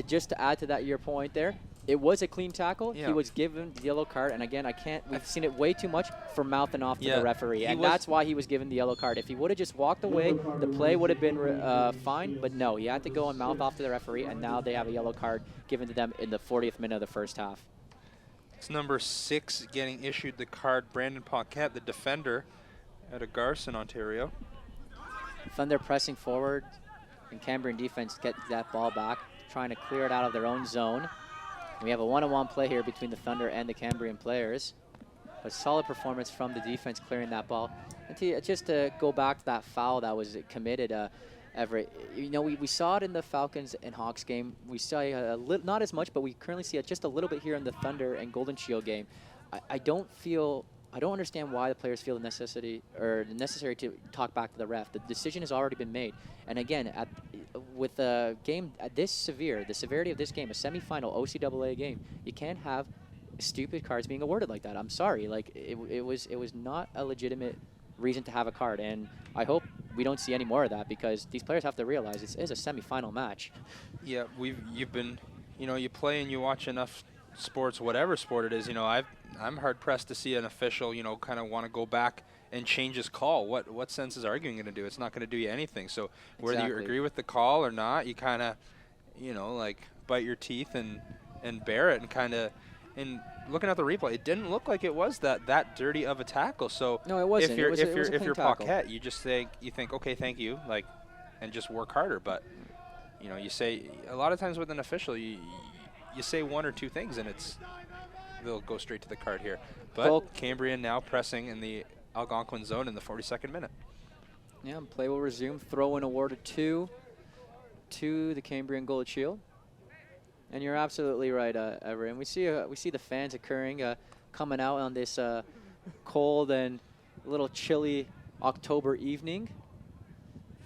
Just to add to that, your point there, it was a clean tackle. Yeah. He was given the yellow card, and again, we've seen it way too much for mouthing off to the referee, and that's why he was given the yellow card. If he would have just walked away, the play would have been fine, but no, he had to go and mouth off to the referee, and now they have a yellow card given to them in the 40th minute of the first half. It's number 6 getting issued the card, Brandon Paquette, the defender out of Garson, Ontario. Thunder pressing forward, and Cambrian defense gets that ball back, trying to clear it out of their own zone. We have a one-on-one play here between the Thunder and the Cambrian players. A solid performance from the defense clearing that ball. And just to go back to that foul that was committed, Everett, we saw it in the Falcons and Hawks game. We saw not as much, but we currently see it just a little bit here in the Thunder and Golden Shield game. I don't understand why the players feel the necessary to talk back to the ref. The decision has already been made. And again, with a game the severity of this game, a semifinal OCAA game, you can't have stupid cards being awarded like that. I'm sorry, like it was not a legitimate reason to have a card, and I hope we don't see any more of that, because these players have to realize this is a semifinal match. Yeah, you've been, you play and you watch enough sports, whatever sport it is, I'm hard pressed to see an official, kind of want to go back and change his call. What sense is arguing going to do? It's not going to do you anything. So whether you agree with the call or not, you kind of, like bite your teeth and bear it, and kind of. And looking at the replay, it didn't look like it was that dirty of a tackle. So no, it wasn't. If you're Paquette, you just think okay, thank you, like, and just work harder. But you say a lot of times with an official, you say one or two things and they'll go straight to the card here. But Cambrian now pressing in the Algonquin zone in the 42nd minute. Yeah, play will resume. Throw-in awarded to the Cambrian Gold Shield. And you're absolutely right, Everett. And we see the fans coming out on this cold and a little chilly October evening,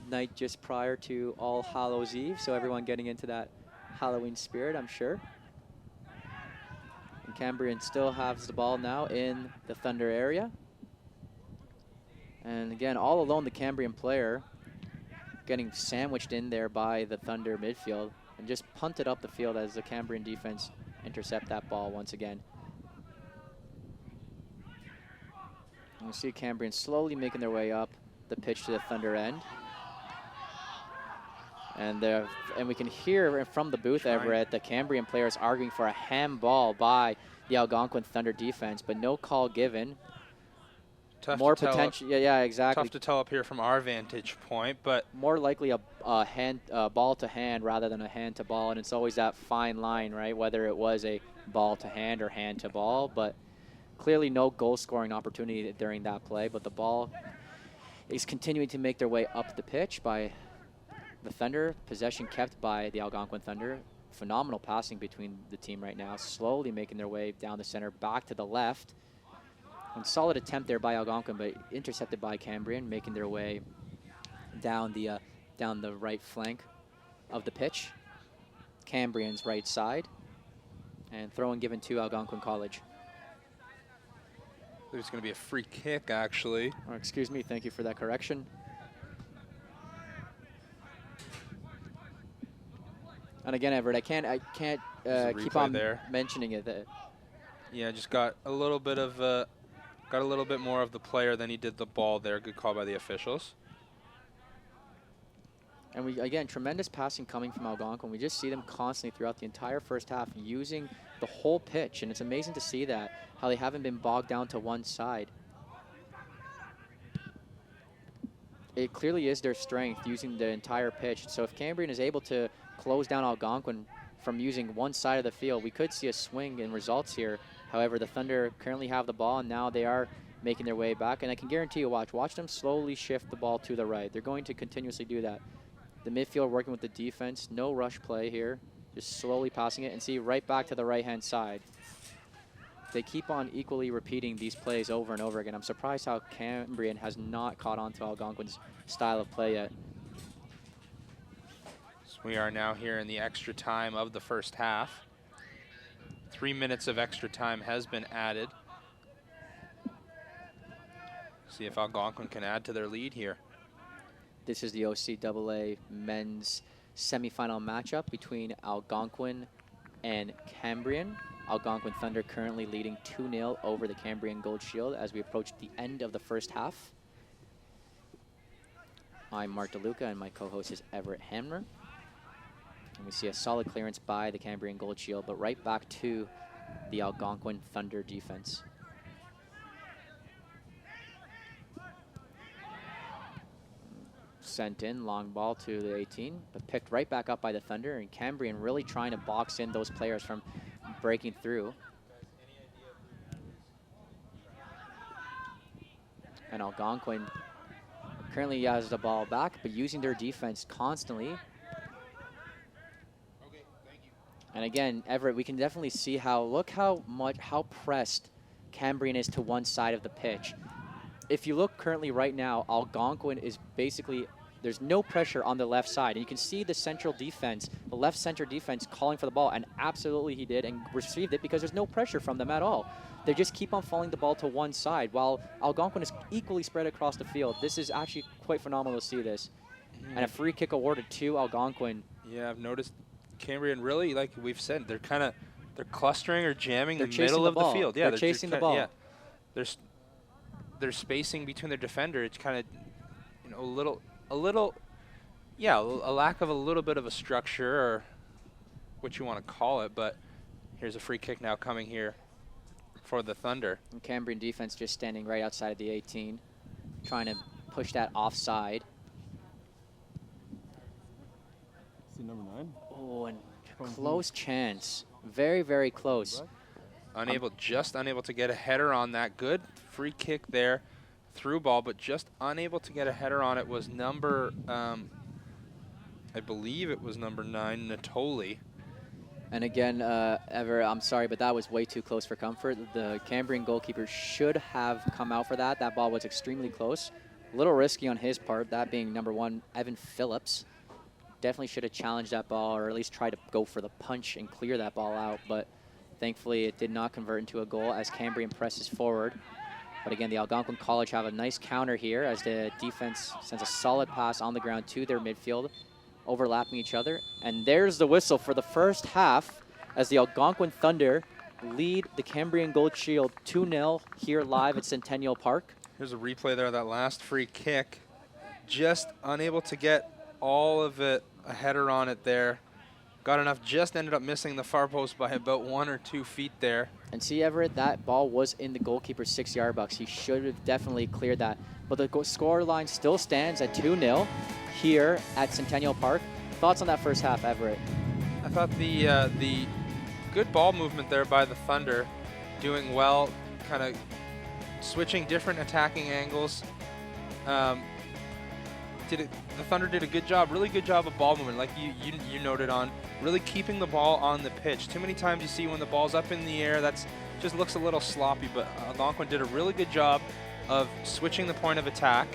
night just prior to All Hallows Eve. So everyone getting into that Halloween spirit, I'm sure. And Cambrian still has the ball now in the Thunder area. And again, all alone, the Cambrian player getting sandwiched in there by the Thunder midfield, and just punted up the field as the Cambrian defense intercept that ball once again. And you see Cambrian slowly making their way up the pitch to the Thunder end. And we can hear from the booth, Everett, the Cambrian players arguing for a handball by the Algonquin Thunder defense, but no call given. Tough more to potential. Yeah, exactly. Tough to tell up here from our vantage point, but more likely a ball to hand rather than a hand to ball, and it's always that fine line, right? Whether it was a ball to hand or hand to ball, but clearly no goal scoring opportunity during that play. But the ball is continuing to make their way up the pitch by the Thunder. Possession kept by the Algonquin Thunder. Phenomenal passing between the team right now. Slowly making their way down the center, back to the left. And solid attempt there by Algonquin, but intercepted by Cambrian, making their way down the right flank of the pitch. Cambrian's right side, and throw-in given to Algonquin College. There's going to be a free kick, actually. Or excuse me, thank you for that correction. And again, Everett, I can't keep on mentioning it. Yeah, just got a little bit more of the player than he did the ball there. Good call by the officials. And again, tremendous passing coming from Algonquin. We just see them constantly throughout the entire first half using the whole pitch, and it's amazing to see that, how they haven't been bogged down to one side. It clearly is their strength using the entire pitch. So if Cambrian is able to close down Algonquin from using one side of the field, we could see a swing in results here. However, the Thunder currently have the ball, and now they are making their way back. And I can guarantee you, watch them slowly shift the ball to the right. They're going to continuously do that. The midfield working with the defense, no rush play here, just slowly passing it, and see right back to the right-hand side. They keep on equally repeating these plays over and over again. I'm surprised how Cambrian has not caught on to Algonquin's style of play yet. So we are now here in the extra time of the first half. 3 minutes of extra time has been added. See if Algonquin can add to their lead here. This is the OCAA men's semifinal matchup between Algonquin and Cambrian. Algonquin Thunder currently leading 2-0 over the Cambrian Gold Shield as we approach the end of the first half. I'm Mark DeLuca, and my co-host is Everett Hamner. And we see a solid clearance by the Cambrian Gold Shield, but right back to the Algonquin Thunder defense. Sent in, long ball to the 18, but picked right back up by the Thunder, and Cambrian really trying to box in those players from breaking through. And Algonquin currently has the ball back, but using their defense constantly. And again, Everett, we can definitely see how pressed Cambrian is to one side of the pitch. If you look currently right now, Algonquin is basically, there's no pressure on the left side. And you can see the central defense, the left center defense calling for the ball, and absolutely he did and received it because there's no pressure from them at all. They just keep on falling the ball to one side while Algonquin is equally spread across the field. This is actually quite phenomenal to see this. And a free kick awarded to Algonquin. Yeah, I've noticed Cambrian really, like we've said, they're clustering or jamming the middle of the field. Yeah, they're chasing the ball. Yeah, there's spacing between their defender. It's kind of, you know, a lack of a little bit of a structure, or what you want to call it. But here's a free kick now coming here for the Thunder. And Cambrian defense just standing right outside of the 18, trying to push that offside. See number 9? Oh, and close chance. Very, very close. Just unable to get a header on that. Good free kick there, through ball, but just unable to get a header on it was number, I believe it was number 9, Natoli. And again, Ever, I'm sorry, but that was way too close for comfort. The Cambrian goalkeeper should have come out for that. That ball was extremely close. A little risky on his part, that being number 1, Evan Phillips. Definitely should have challenged that ball, or at least tried to go for the punch and clear that ball out, but thankfully it did not convert into a goal as Cambrian presses forward. But again, the Algonquin College have a nice counter here as the defense sends a solid pass on the ground to their midfield, overlapping each other. And there's the whistle for the first half as the Algonquin Thunder lead the Cambrian Gold Shield 2-0 here live at Centennial Park. Here's a replay there of that last free kick. Just unable to get all of it, a header on it there. Got enough, just ended up missing the far post by about 1 or 2 feet there. And see, Everett, that ball was in the goalkeeper's 6-yard box. He should have definitely cleared that. But the score line still stands at 2-0 here at Centennial Park. Thoughts on that first half, Everett? I thought the good ball movement there by the Thunder, doing well, kind of switching different attacking angles. The Thunder did a good job, really good job of ball movement, like you noted on, really keeping the ball on the pitch. Too many times you see when the ball's up in the air, that's just looks a little sloppy, but Algonquin did a really good job of switching the point of attack.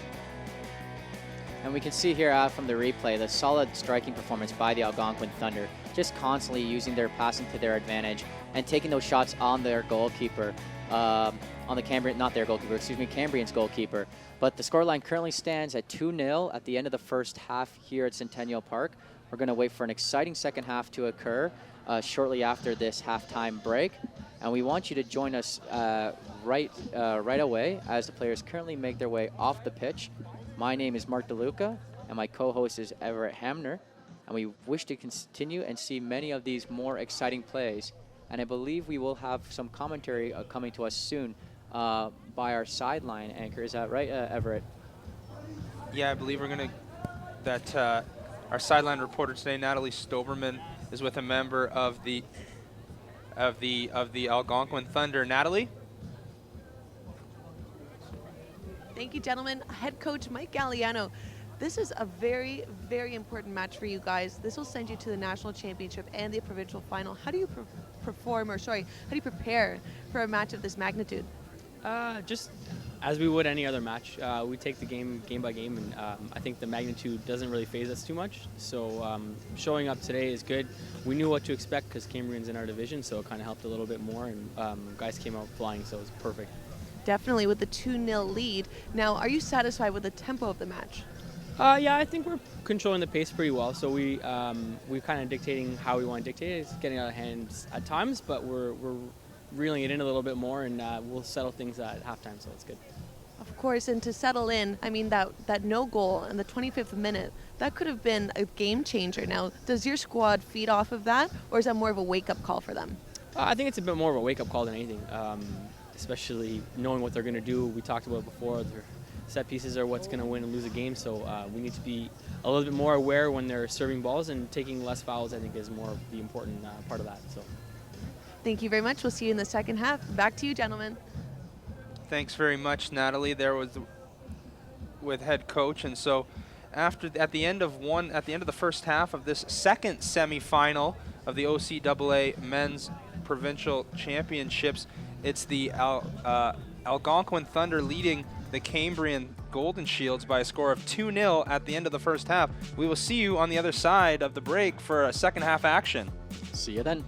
And we can see here from the replay the solid striking performance by the Algonquin Thunder, just constantly using their passing to their advantage and taking those shots on their goalkeeper, on the Cambrian, not their goalkeeper, excuse me, Cambrian's goalkeeper. But the scoreline currently stands at 2-0 at the end of the first half here at Centennial Park. We're going to wait for an exciting second half to occur shortly after this halftime break. And we want you to join us right away as the players currently make their way off the pitch. My name is Mark DeLuca, and my co-host is Everett Hamner. And we wish to continue and see many of these more exciting plays. And I believe we will have some commentary coming to us soon by our sideline anchor. Is that right, Everett? Yeah, I believe our sideline reporter today, Natalie Stoberman, is with a member of the Algonquin Thunder. Natalie? Thank you, gentlemen. Head coach Mike Galliano. This is a very, very important match for you guys. This will send you to the national championship and the provincial final. How do you how do you prepare for a match of this magnitude? Just as we would any other match, we take the game by game, and I think the magnitude doesn't really faze us too much. So showing up today is good. We knew what to expect because Cambrian's in our division, so it kind of helped a little bit more, and guys came out flying, so it was perfect. Definitely with the 2-0 lead. Now, are you satisfied with the tempo of the match? Yeah, I think we're controlling the pace pretty well. So we're kind of dictating how we want to dictate it. It's getting out of hand at times, but we're reeling it in a little bit more, and we'll settle things at halftime, so it's good. Of course, and to settle in, I mean, that no goal in the 25th minute, that could have been a game changer. Now, does your squad feed off of that, or is that more of a wake-up call for them? I think it's a bit more of a wake-up call than anything, especially knowing what they're going to do. We talked about it before. Their set pieces are what's going to win and lose a game, so we need to be a little bit more aware when they're serving balls, and taking less fouls, I think, is more of the important part of that. So. Thank you very much. We'll see you in the second half. Back to you, gentlemen. Thanks very much, Natalie. There was with head coach, and so at the end of the first half of this second semifinal of the OCAA Men's Provincial Championships, it's the Algonquin Thunder leading the Cambrian Golden Shields by a score of 2-0 at the end of the first half. We will see you on the other side of the break for a second half action. See you then.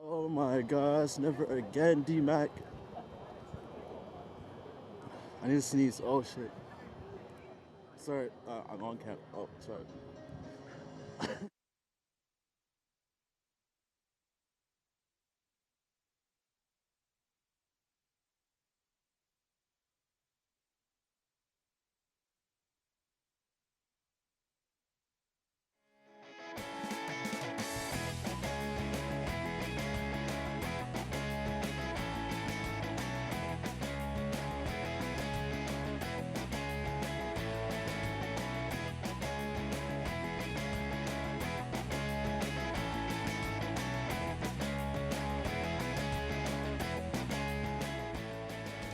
Oh my gosh, never again, D-Mac. I need to sneeze. Oh shit. Sorry, I'm on camp. Oh, sorry.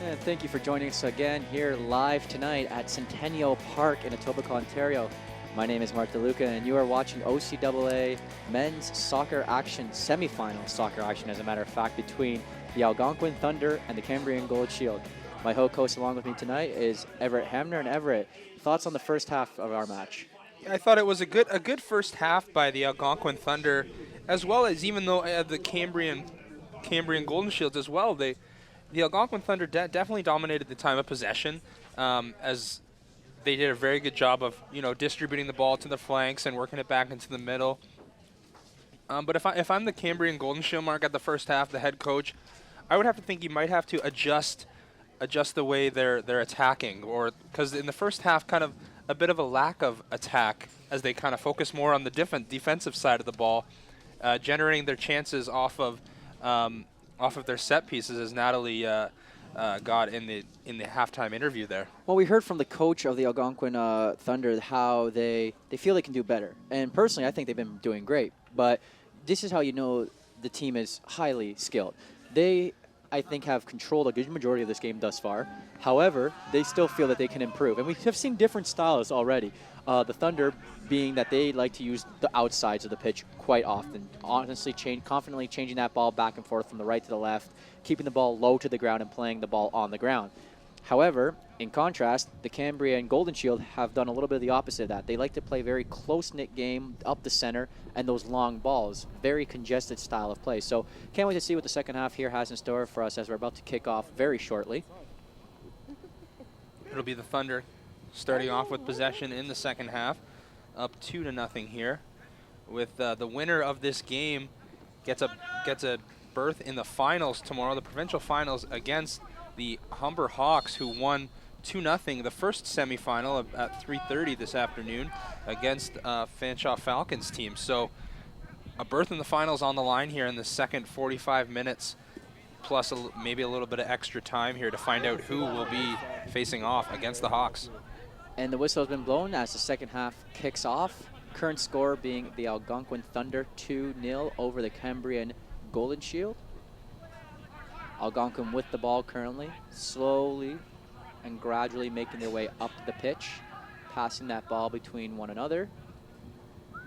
And thank you for joining us again here live tonight at Centennial Park in Etobicoke, Ontario. My name is Mark DeLuca, and you are watching OCAA men's soccer action, semifinal soccer action, as a matter of fact, between the Algonquin Thunder and the Cambrian Gold Shield. My co-host along with me tonight is Everett Hamner. And Everett, thoughts on the first half of our match? I thought it was a good first half by the Algonquin Thunder, as well as even though the Cambrian Golden Shields as well. The Algonquin Thunder definitely dominated the time of possession, as they did a very good job of distributing the ball to the flanks and working it back into the middle. But if I'm the Cambrian Golden Shield, Mark, at the first half, the head coach, I would have to think he might have to adjust the way they're attacking, or because in the first half, kind of a bit of a lack of attack as they kind of focus more on the defensive side of the ball, generating their chances off of their set pieces, as Natalie got in the halftime interview there. Well, we heard from the coach of the Algonquin Thunder how they feel they can do better. And personally, I think they've been doing great. But this is how you know the team is highly skilled. They, I think, have controlled a good majority of this game thus far. However, they still feel that they can improve. And we have seen different styles already. The Thunder being that they like to use the outsides of the pitch quite often. Honestly, confidently changing that ball back and forth from the right to the left, keeping the ball low to the ground and playing the ball on the ground. However, in contrast, the Cambria and Golden Shield have done a little bit of the opposite of that. They like to play very close-knit game up the center and those long balls. Very congested style of play. So can't wait to see what the second half here has in store for us as we're about to kick off very shortly. It'll be the Thunder starting off with possession in the second half, up 2-0 here. With the winner of this game gets a berth in the finals tomorrow, the provincial finals against the Humber Hawks, who won 2-0 the first semifinal at 3:30 this afternoon against Fanshawe Falcons team. So a berth in the finals on the line here in the second 45 minutes, plus maybe a little bit of extra time here to find out who will be facing off against the Hawks. And the whistle has been blown as the second half kicks off. Current score being the Algonquin Thunder 2-0 over the Cambrian Golden Shield. Algonquin with the ball currently, slowly and gradually making their way up the pitch, passing that ball between one another.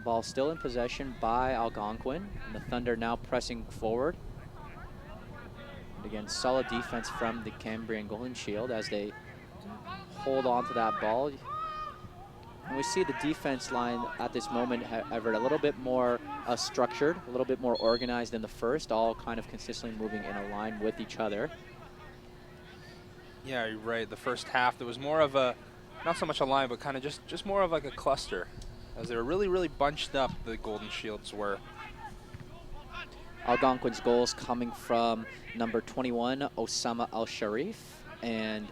Ball still in possession by Algonquin, and the Thunder now pressing forward. Again, solid defense from the Cambrian Golden Shield as they hold on to that ball. And we see the defense line at this moment, Everett, a little bit more structured, a little bit more organized than the first, all kind of consistently moving in a line with each other. Yeah, you're right. The first half, there was more of a, not so much a line, but kind of just more of like a cluster, as they were really, really bunched up, the Golden Shields were. Algonquin's goals coming from number 21, Osama Al-Sharif, and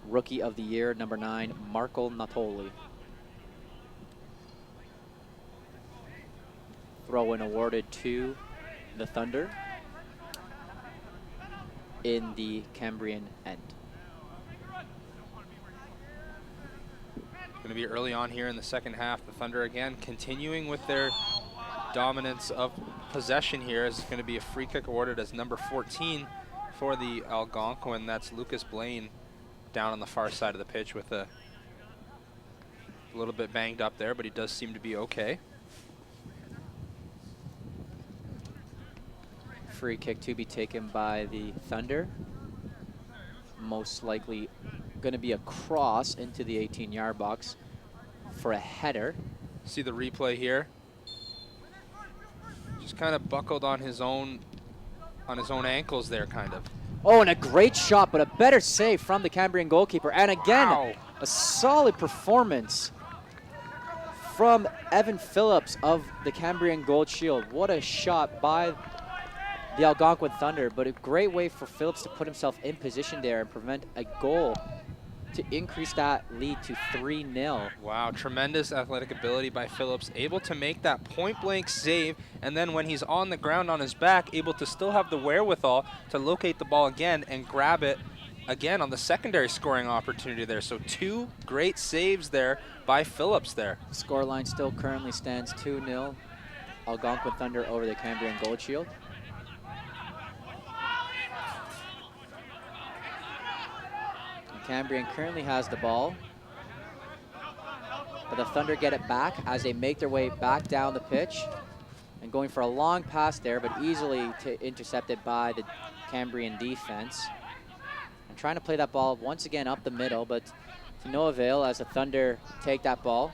Rookie of the Year, number 9, Marco Natoli. Throw-in awarded to the Thunder in the Cambrian end. Going to be early on here in the second half. The Thunder again continuing with their dominance of possession here. Is going to be a free kick awarded as number 14 for the Algonquin. That's Lucas Blaine down on the far side of the pitch with a little bit banged up there, but he does seem to be okay. Free kick to be taken by the Thunder. Most likely going to be a cross into the 18-yard box for a header. See the replay here. Just kind of buckled on his own on his own ankles there, kind of. Oh, and a great shot, but a better save from the Cambrian goalkeeper. And again, Wow. a solid performance from Evan Phillips of the Cambrian Gold Shield. What a shot by the Algonquin Thunder, but a great way for Phillips to put himself in position there and prevent a goal to increase that lead to 3-0. Wow, tremendous athletic ability by Phillips, able to make that point-blank save, and then when he's on the ground on his back, able to still have the wherewithal to locate the ball again and grab it again on the secondary scoring opportunity there. So 2 great saves there by Phillips there. Scoreline still currently stands 2-0. Algonquin Thunder over the Cambrian Gold Shield. Cambrian currently has the ball, but the Thunder get it back as they make their way back down the pitch and going for a long pass there, but easily intercepted by the Cambrian defense. And trying to play that ball once again up the middle, but to no avail as the Thunder take that ball.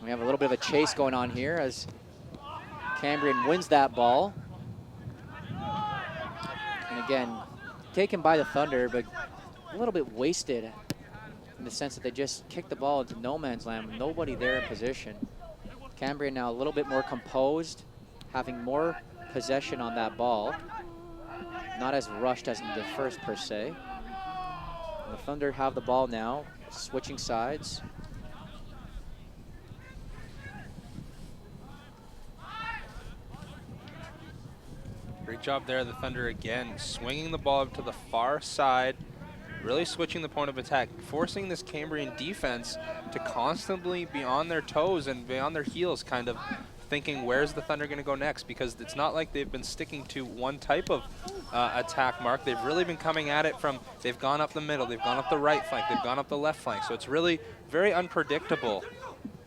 We have a little bit of a chase going on here as Cambrian wins that ball. And again, taken by the Thunder, but a little bit wasted in the sense that they just kicked the ball into no man's land with nobody there in position. Cambrian now a little bit more composed, having more possession on that ball. Not as rushed as in the first per se. And the Thunder have the ball now, switching sides. Great job there, the Thunder again, swinging the ball up to the far side, really switching the point of attack, forcing this Cambrian defense to constantly be on their toes and be on their heels, kind of thinking, where's the Thunder going to go next? Because it's not like they've been sticking to one type of attack, Mark. They've really been coming at it from, they've gone up the middle, they've gone up the right flank, they've gone up the left flank. So it's really very unpredictable,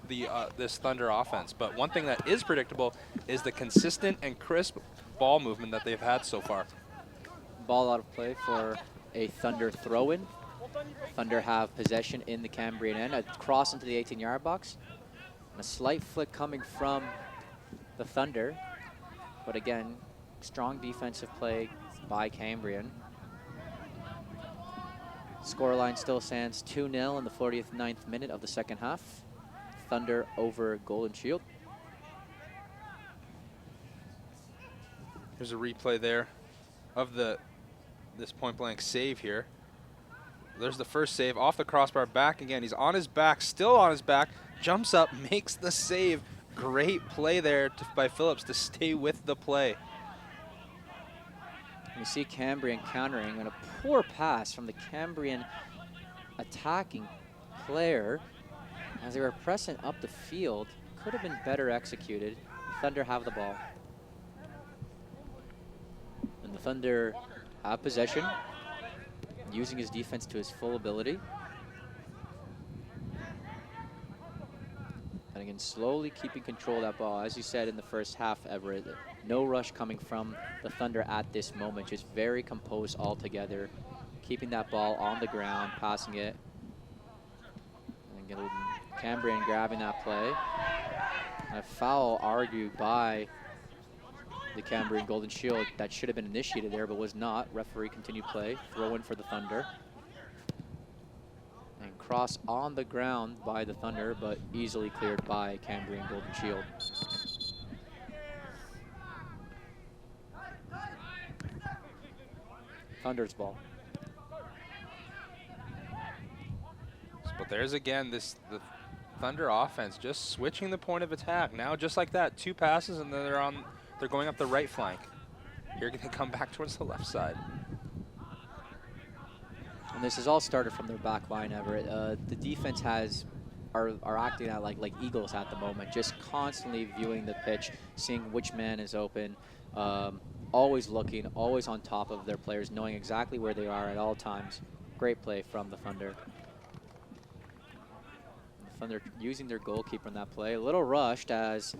this Thunder offense. But one thing that is predictable is the consistent and crisp ball movement that they've had so far. Ball out of play for a Thunder throw-in. Thunder have possession in the Cambrian end. A cross into the 18-yard box. And a slight flick coming from the Thunder. But again, strong defensive play by Cambrian. Scoreline still stands 2-0 in the 49th minute of the second half. Thunder over Golden Shield. Here's a replay there of this point-blank save here. There's the first save off the crossbar, back again. He's on his back, still on his back, jumps up, makes the save. Great play there by Phillips to stay with the play. You see Cambrian countering, and a poor pass from the Cambrian attacking player as they were pressing up the field. Could have been better executed. Thunder have the ball. And the Thunder have possession, using his defense to his full ability. And again, slowly keeping control of that ball. As you said in the first half, Everett, no rush coming from the Thunder at this moment. Just very composed altogether, keeping that ball on the ground, passing it. And again, Cambrian grabbing that play. A foul argued by the Cambrian Golden Shield that should have been initiated there, but was not. Referee continued play. Throw in for the Thunder. And cross on the ground by the Thunder, but easily cleared by Cambrian Golden Shield. Thunder's ball. But there's again the Thunder offense just switching the point of attack. Now just like that, 2 passes and then they're going up the right flank. Here they come back towards the left side. And this has all started from their back line, Everett. The defense are acting out like eagles at the moment, just constantly viewing the pitch, seeing which man is open, always looking, always on top of their players, knowing exactly where they are at all times. Great play from the Thunder. The Thunder using their goalkeeper in that play. A little rushed as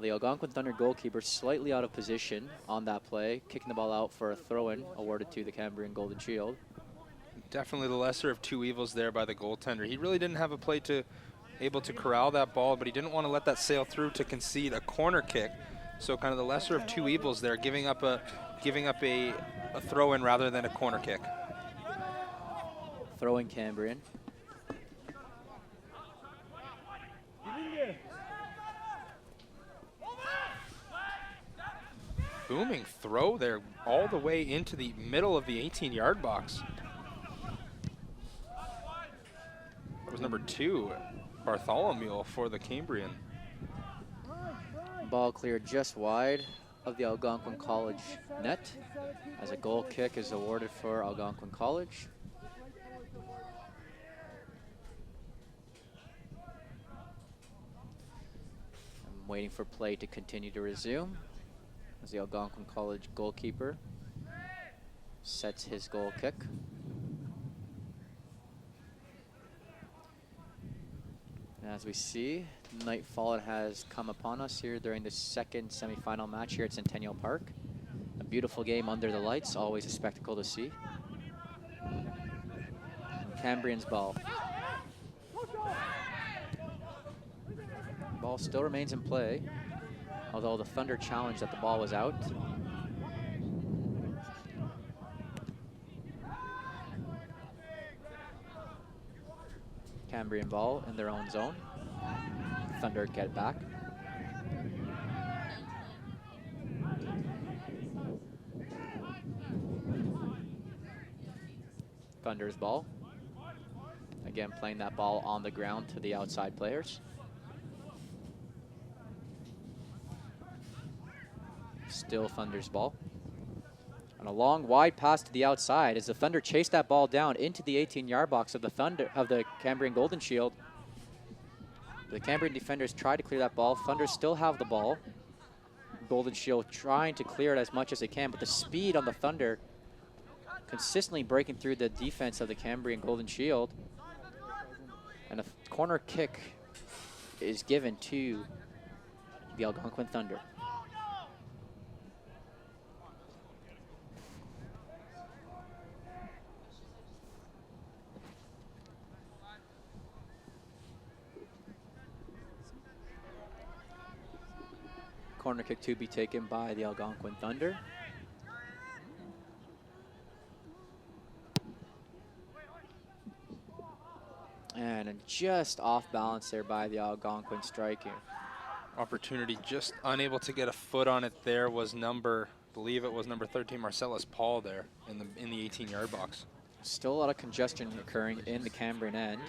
the Algonquin Thunder goalkeeper slightly out of position on that play, kicking the ball out for a throw-in awarded to the Cambrian Golden Shield. Definitely the lesser of 2 evils there by the goaltender. He really didn't have a play able to corral that ball, but he didn't want to let that sail through to concede a corner kick. So kind of the lesser of two evils there, giving up a throw-in rather than a corner kick. Throwing Cambrian. Booming throw there all the way into the middle of the 18-yard box. That was number 2, Bartholomew for the Cambrian. Ball cleared just wide of the Algonquin College net as a goal kick is awarded for Algonquin College. I'm waiting for play to continue to resume as the Algonquin College goalkeeper sets his goal kick. And as we see, nightfall has come upon us here during the second semifinal match here at Centennial Park. A beautiful game under the lights, always a spectacle to see. And Cambrian's ball. Ball still remains in play, although the Thunder challenged that the ball was out. Cambrian ball in their own zone. Thunder get it back. Thunder's ball. Again, playing that ball on the ground to the outside players. Still Thunder's ball. And a long wide pass to the outside as the Thunder chase that ball down into the 18-yard box of the Cambrian Golden Shield. The Cambrian defenders try to clear that ball. Thunder still have the ball. Golden Shield trying to clear it as much as they can, but the speed on the Thunder consistently breaking through the defense of the Cambrian Golden Shield. And a corner kick is given to the Algonquin Thunder. Corner kick to be taken by the Algonquin Thunder. And just off balance there by the Algonquin striker. Opportunity, just unable to get a foot on it there was I believe it was number 13, Marcellus Paul there in the 18-yard box. Still a lot of congestion occurring in the Cambrian end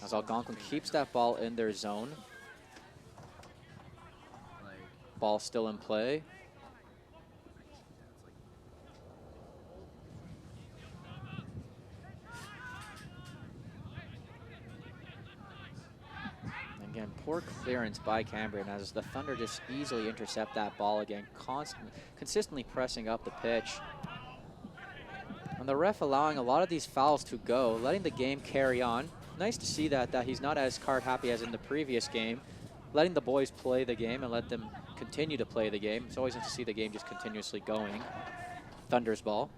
as Algonquin keeps that ball in their zone. Ball still in play. Again, poor clearance by Cambrian as the Thunder just easily intercept that ball again, consistently pressing up the pitch. And the ref allowing a lot of these fouls to go, letting the game carry on. Nice to see that he's not as card happy as in the previous game, letting the boys play the game and let them continue to play the game. It's always nice to see the game just continuously going. Thunder's ball.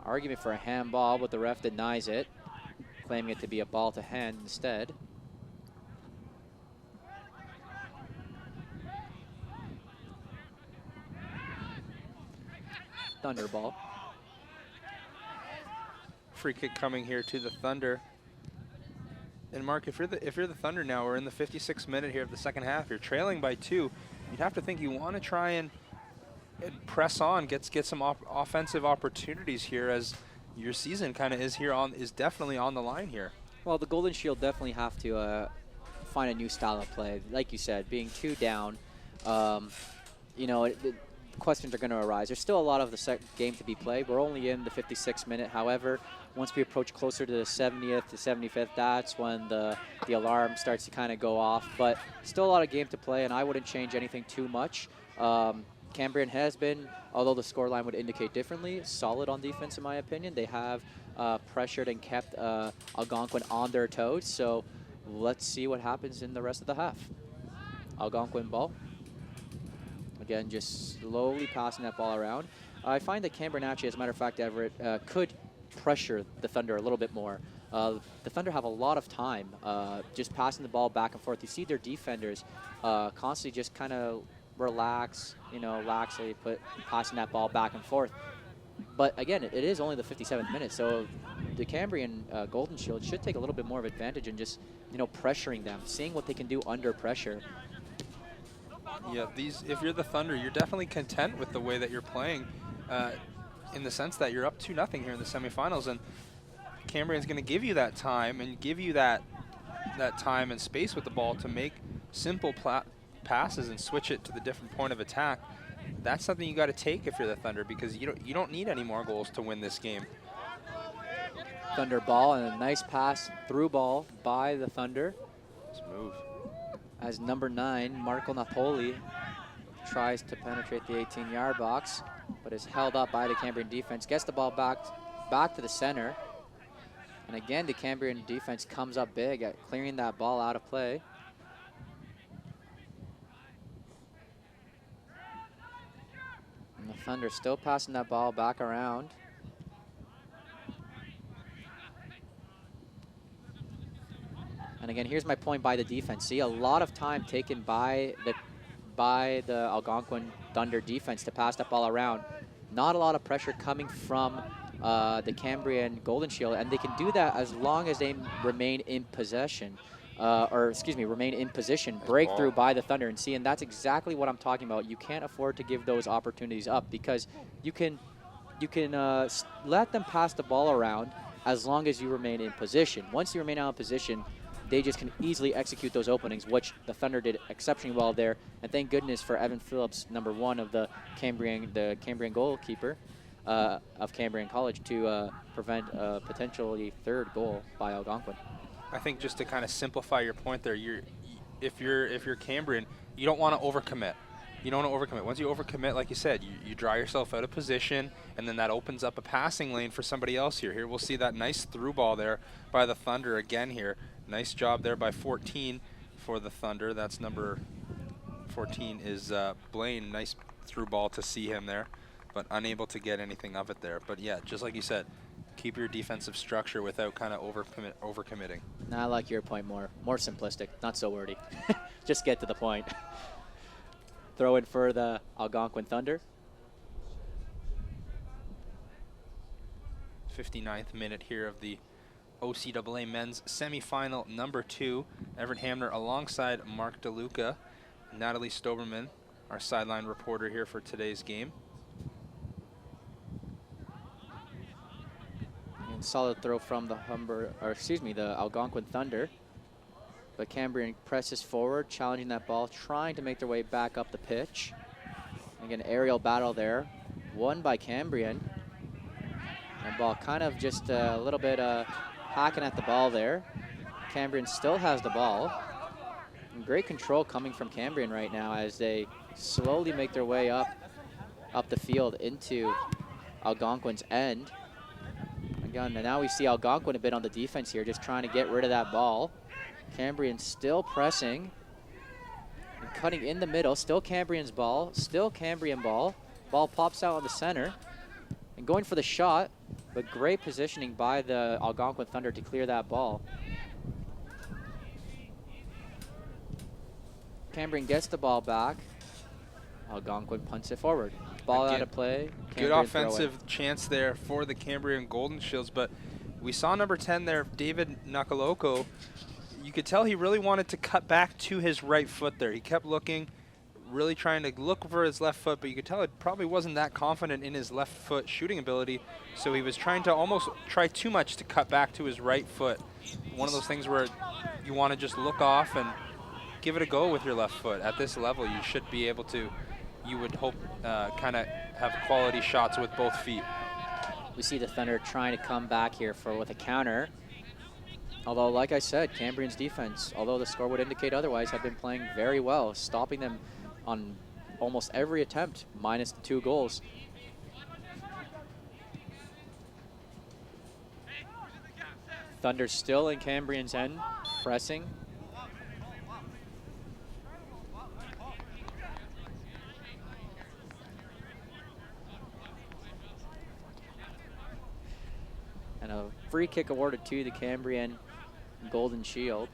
Argument for a handball, but the ref denies it, claiming it to be a ball to hand instead. Thunder ball. Free kick coming here to the Thunder. And Mark, if you're the Thunder now, we're in the 56th minute here of the second half. You're trailing by 2. You'd have to think you want to try and press on, get some offensive opportunities here, as your season kind of is definitely on the line here. Well, the Golden Shield definitely have to find a new style of play. Like you said, being 2 down, you know, questions are going to arise. There's still a lot of the game to be played. We're only in the 56th minute. However, once we approach closer to the 70th to 75th, that's when the alarm starts to kind of go off. But still a lot of game to play, and I wouldn't change anything too much. Cambrian has been, although the scoreline would indicate differently, solid on defense in my opinion. They have pressured and kept Algonquin on their toes. So let's see what happens in the rest of the half. Algonquin ball. Again, just slowly passing that ball around. I find that Cambrian actually, as a matter of fact, Everett, could pressure the Thunder a little bit more. the Thunder have a lot of time just passing the ball back and forth. You see their defenders constantly just kind of relax, laxly passing that ball back and forth. But again, it is only the 57th minute, so the Cambrian Golden Shield should take a little bit more of advantage in just, pressuring them, seeing what they can do under pressure. Yeah, if you're the Thunder, you're definitely content with the way that you're playing, in the sense that you're up 2-0 here in the semifinals, and Cambrian's going to give you that time and give you that time and space with the ball to make simple passes and switch it to the different point of attack. That's something you got to take if you're the Thunder, because you don't need any more goals to win this game. Thunder ball and a nice pass through ball by the Thunder. Smooth. As number 9, Marco Napoli, tries to penetrate the 18-yard box, but is held up by the Cambrian defense. Gets the ball back to the center. And again, the Cambrian defense comes up big at clearing that ball out of play. And the Thunder still passing that ball back around. And again, here's my point by the defense. See, a lot of time taken by the Algonquin Thunder defense to pass that ball around. Not a lot of pressure coming from the Cambrian Golden Shield, and they can do that as long as they remain in possession. Remain in position. Breakthrough by the Thunder, and that's exactly what I'm talking about. You can't afford to give those opportunities up, because you can let them pass the ball around as long as you remain in position. Once you remain out of position, they just can easily execute those openings, which the Thunder did exceptionally well there. And thank goodness for Evan Phillips, number 1 of the Cambrian goalkeeper of Cambrian College, to prevent a potentially 3rd goal by Algonquin. I think just to kind of simplify your point there, if you're Cambrian, you don't want to overcommit. You don't want to overcommit. Once you overcommit, like you said, you draw yourself out of position, and then that opens up a passing lane for somebody else here. Here we'll see that nice through ball there by the Thunder again here. Nice job there by 14 for the Thunder. That's number 14 is Blaine. Nice through ball to see him there, but unable to get anything of it there. But yeah, just like you said, keep your defensive structure without kind of overcommitting. Nah, I like your point more simplistic, not so wordy. Just get to the point. Throw in for the Algonquin Thunder. 59th minute here of the OCAA men's semifinal number 2. Everett Hamner alongside Mark DeLuca, Natalie Stoberman, our sideline reporter here for today's game. And solid throw from the the Algonquin Thunder. But Cambrian presses forward, challenging that ball, trying to make their way back up the pitch. Again, aerial battle there, won by Cambrian. And ball kind of just a little bit hacking at the ball there. Cambrian still has the ball. And great control coming from Cambrian right now as they slowly make their way up the field into Algonquin's end. Again, and now we see Algonquin a bit on the defense here, just trying to get rid of that ball. Cambrian still pressing and cutting in the middle. Still Cambrian's ball. Still Cambrian ball. Ball pops out on the center and going for the shot, but great positioning by the Algonquin Thunder to clear that ball. Cambrian gets the ball back. Algonquin punts it forward. Ball out of play. Good offensive chance there for the Cambrian Golden Shields, but we saw number 10 there, David Nakaloko. You could tell he really wanted to cut back to his right foot there. He kept looking, really trying to look for his left foot, but you could tell it probably wasn't that confident in his left foot shooting ability, so he was trying to almost try too much to cut back to his right foot. One of those things where you want to just look off and give it a go with your left foot. At this level, you should be able to, you would hope, kind of have quality shots with both feet. We see the Thunder trying to come back here with a counter. Although, like I said, Cambrian's defense, although the score would indicate otherwise, have been playing very well, stopping them on almost every attempt, minus the 2 goals. Thunder still in Cambrian's end, pressing. And a free kick awarded to the Cambrian Golden Shield.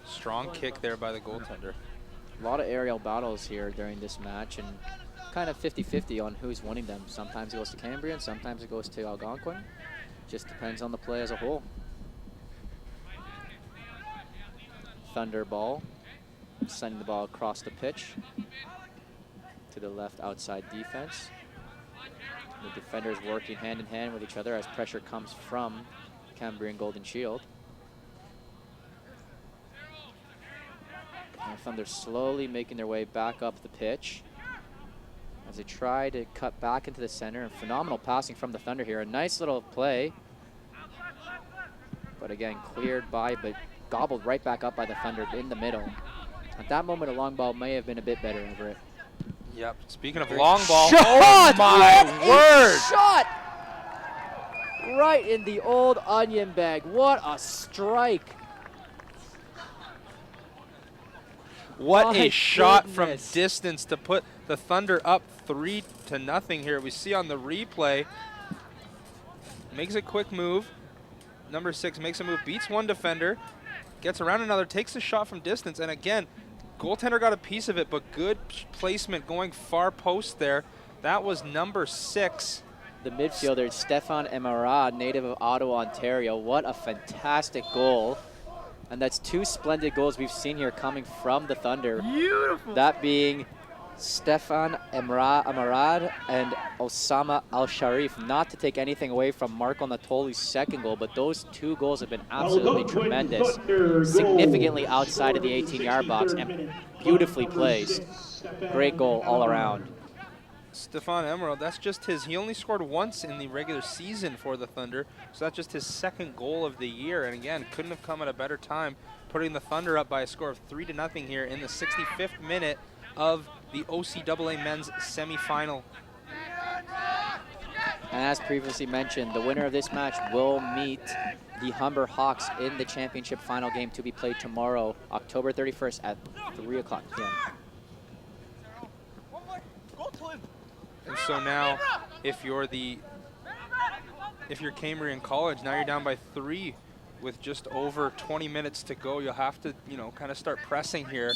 Strong kick there by the goaltender. A lot of aerial battles here during this match, and kind of 50-50 on who's winning them. Sometimes it goes to Cambrian, sometimes it goes to Algonquin. Just depends on the play as a whole. Thunder ball, sending the ball across the pitch to the left outside defense. The defenders working hand in hand with each other as pressure comes from Cambrian Golden Shield. And Thunder slowly making their way back up the pitch as they try to cut back into the center. And phenomenal passing from the Thunder here. A nice little play, but again cleared by, but gobbled right back up by the Thunder in the middle. At that moment, a long ball may have been a bit better over it. Yep. Speaking of long ball, Shot! oh my word! Shot! Right in the old onion bag. What a strike! What My a shot from goodness. distance to put the Thunder up 3-0 here. We see on the replay, makes a quick move. Number 6 makes a move, beats one defender, gets around another, takes a shot from distance, and again, goaltender got a piece of it, but good placement going far post there. That was number 6. The midfielder, Stefan Emerad, native of Ottawa, Ontario. What a fantastic goal. And that's 2 splendid goals we've seen here coming from the Thunder. Beautiful. That being Stefan Emerad and Osama Al-Sharif. Not to take anything away from Marco Natoli's second goal, but those 2 goals have been absolutely tremendous. Significantly outside of the 18-yard box and beautifully placed. Great goal all around. Stefan Emerald, that's just his, he only scored once in the regular season for the Thunder, so that's just his second goal of the year, and again, couldn't have come at a better time, putting the Thunder up by a score of 3-0 here in the 65th minute of the OCAA men's semifinal. And as previously mentioned, the winner of this match will meet the Humber Hawks in the championship final game to be played tomorrow, October 31st at 3 o'clock p.m. And so now, if you're Cambrian College, now you're down by 3 with just over 20 minutes to go. You'll have to, kind of start pressing here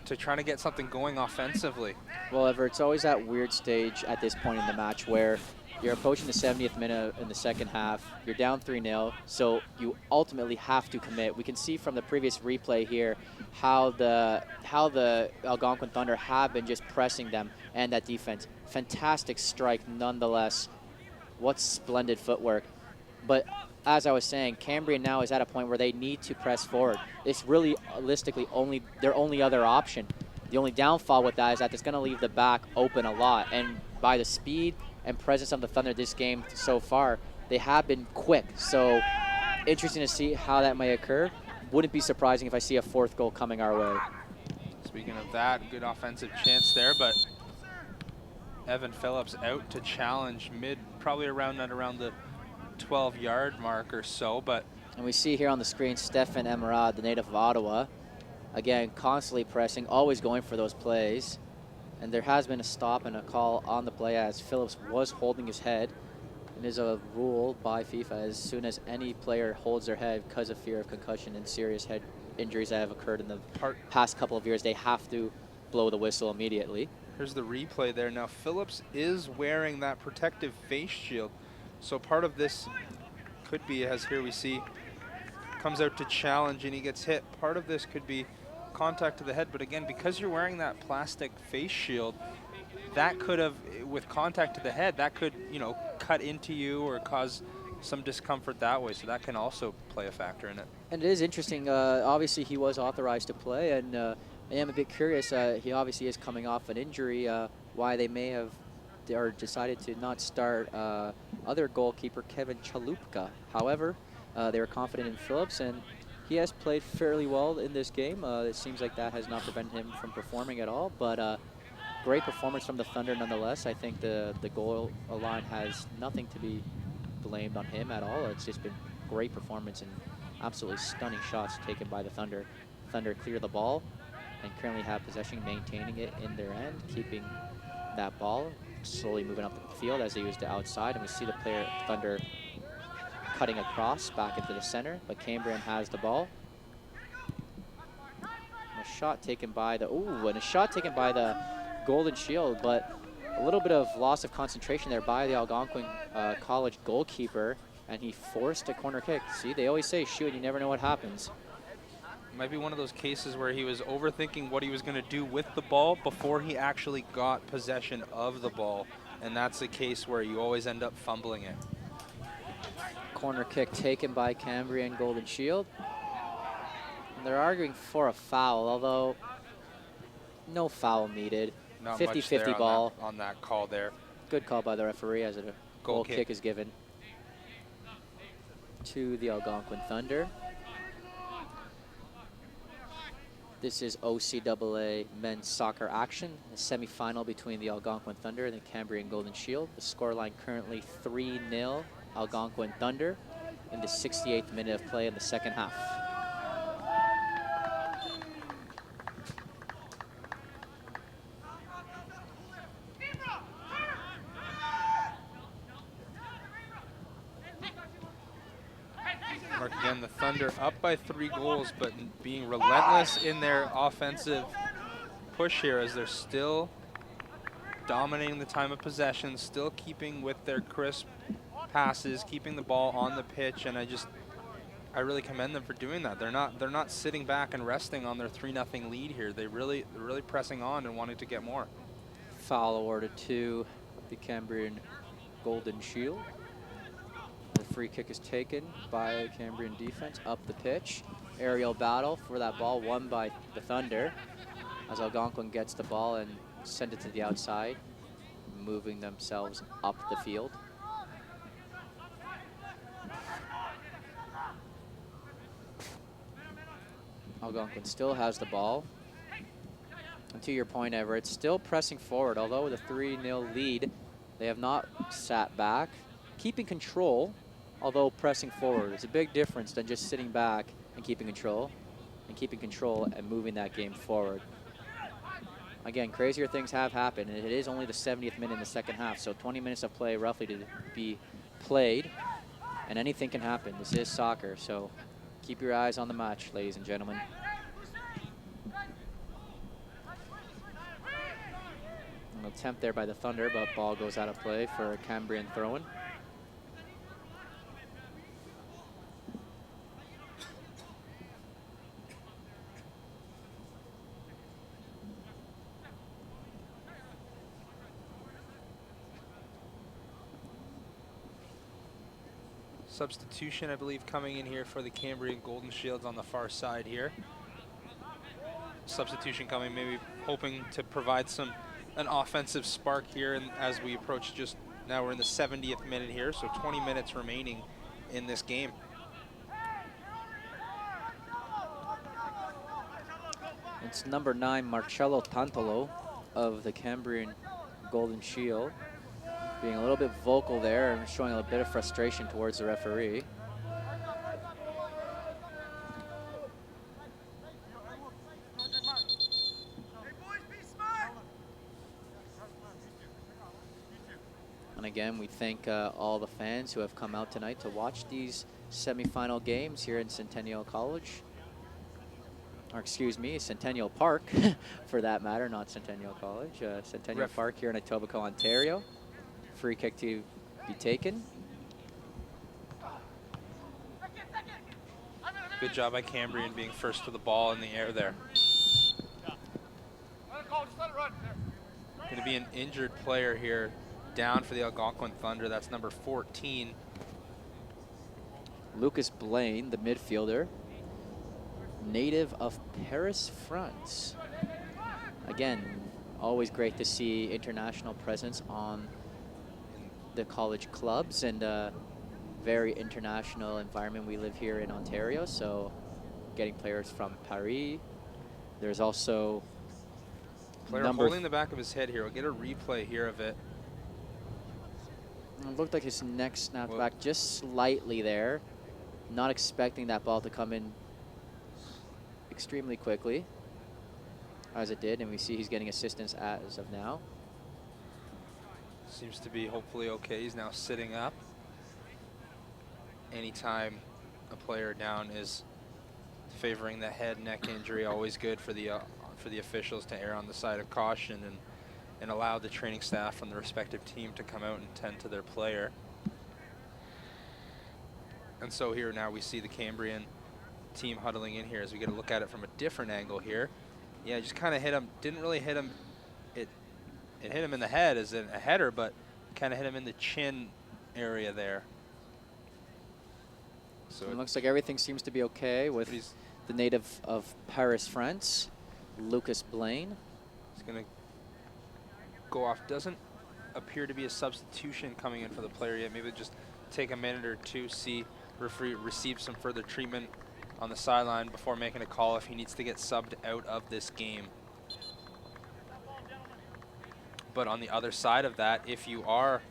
to try to get something going offensively. Well, Ever, it's always that weird stage at this point in the match where you're approaching the 70th minute in the second half. You're down 3-0, so you ultimately have to commit. We can see from the previous replay here how the Algonquin Thunder have been just pressing them and that defense. Fantastic strike nonetheless. What splendid footwork. But as I was saying, Cambrian now is at a point where they need to press forward. It's really realistically their only other option. The only downfall with that is that it's going to leave the back open a lot. And by the speed and presence of the Thunder this game so far, they have been quick. So interesting to see how that may occur. Wouldn't be surprising if I see a 4th goal coming our way. Speaking of that, good offensive chance there, but Evan Phillips out to challenge mid, probably around the 12-yard mark or so. But and we see here on the screen Stefan Emerad, the native of Ottawa, again constantly pressing, always going for those plays. And there has been a stop and a call on the play as Phillips was holding his head. It is a rule by FIFA, as soon as any player holds their head because of fear of concussion and serious head injuries that have occurred in the past couple of years, they have to blow the whistle immediately. Here's the replay there. Now Phillips is wearing that protective face shield. So part of this could be, as here we see, comes out to challenge and he gets hit. Part of this could be contact to the head, but again, because you're wearing that plastic face shield, that could have, with contact to the head, that could, cut into you or cause some discomfort that way. So that can also play a factor in it. And it is interesting. Obviously, he was authorized to play, and I am a bit curious. He obviously is coming off an injury. Why they may have or decided to not start other goalkeeper Kevin Chalupka. However, they were confident in Phillips, and he has played fairly well in this game. It seems like that has not prevented him from performing at all, but great performance from the Thunder nonetheless. I think the goal line has nothing to be blamed on him at all. It's just been great performance and absolutely stunning shots taken by the Thunder. Thunder clear the ball and currently have possession, maintaining it in their end, keeping that ball, slowly moving up the field as they use the outside. And we see the player Thunder cutting across back into the center, but Cambrian has the ball. And a shot taken by the, and a shot taken by the Golden Shield, but a little bit of loss of concentration there by the Algonquin College goalkeeper, and he forced a corner kick. See, they always say shoot, you never know what happens. Might be one of those cases where he was overthinking what he was going to do with the ball before he actually got possession of the ball, and that's a case where you always end up fumbling it. Corner kick taken by Cambrian Golden Shield. And they're arguing for a foul, although no foul needed. Not 50-50 ball. On that call there. Good call by the referee as a goal kick is given to the Algonquin Thunder. This is OCAA men's soccer action, a semifinal between the Algonquin Thunder and the Cambrian Golden Shield. The scoreline currently 3-0 Algonquin Thunder in the 68th minute of play in the second half. Mark, again, the Thunder up by 3 goals, but being relentless in their offensive push here as they're still dominating the time of possession, still keeping with their crisp passes, keeping the ball on the pitch, and I really commend them for doing that. They're not sitting back and resting on their 3-0 lead here. They're really pressing on and wanting to get more. Foul awarded to the Cambrian Golden Shield. The free kick is taken by Cambrian defense up the pitch. Aerial battle for that ball won by the Thunder as Algonquin gets the ball and send it to the outside, moving themselves up the field. Algonquin still has the ball. And to your point, Everett, still pressing forward. Although with a 3-0 lead, they have not sat back, keeping control, although pressing forward. It's a big difference than just sitting back and keeping control and moving that game forward. Again, crazier things have happened, and it is only the 70th minute in the second half, so 20 minutes of play roughly to be played, and anything can happen. This is soccer, so keep your eyes on the match, ladies and gentlemen. An attempt there by the Thunder, but ball goes out of play for a Cambrian throw-in. Substitution, I believe, coming in here for the Cambrian Golden Shields on the far side here. Substitution coming, maybe hoping to provide an offensive spark here, and as we approach now we're in the 70th minute here, so 20 minutes remaining in this game. It's number 9, Marcello Tantolo of the Cambrian Golden Shield, being a little bit vocal there and showing a bit of frustration towards the referee. And again, we thank all the fans who have come out tonight to watch these semifinal games here in Centennial College. Or excuse me, Centennial Park, for that matter, not Centennial College. Centennial Park here in Etobicoke, Ontario. Free kick to be taken. Good job by Cambrian being first to the ball in the air there. Going to be an injured player here down for the Algonquin Thunder. That's number 14. Lucas Blaine, the midfielder, native of Paris, France. Again, always great to see international presence on the college clubs, and very international environment we live here in Ontario, so getting players from Paris. There's also player holding the back of his head here. We'll get a replay here of it. It looked like his neck snapped back just slightly there. Not expecting that ball to come in extremely quickly, as it did, and we see he's getting assistance as of now. Seems to be hopefully okay. He's now sitting up. Anytime a player down is favoring the head neck injury, always good for the officials to err on the side of caution and allow the training staff from the respective team to come out and tend to their player. And so here now we see the Cambrian team huddling in here as we get a look at it from a different angle here. Yeah, just kind of hit him. Didn't really hit him. It hit him in the head as in a header, but kind of hit him in the chin area there. So it looks like everything seems to be okay with the native of Paris, France, Lucas Blaine. He's going to go off. Doesn't appear to be a substitution coming in for the player yet. Maybe just take a minute or two, see referee receive some further treatment on the sideline before making a call if he needs to get subbed out of this game. But on the other side of that, if you are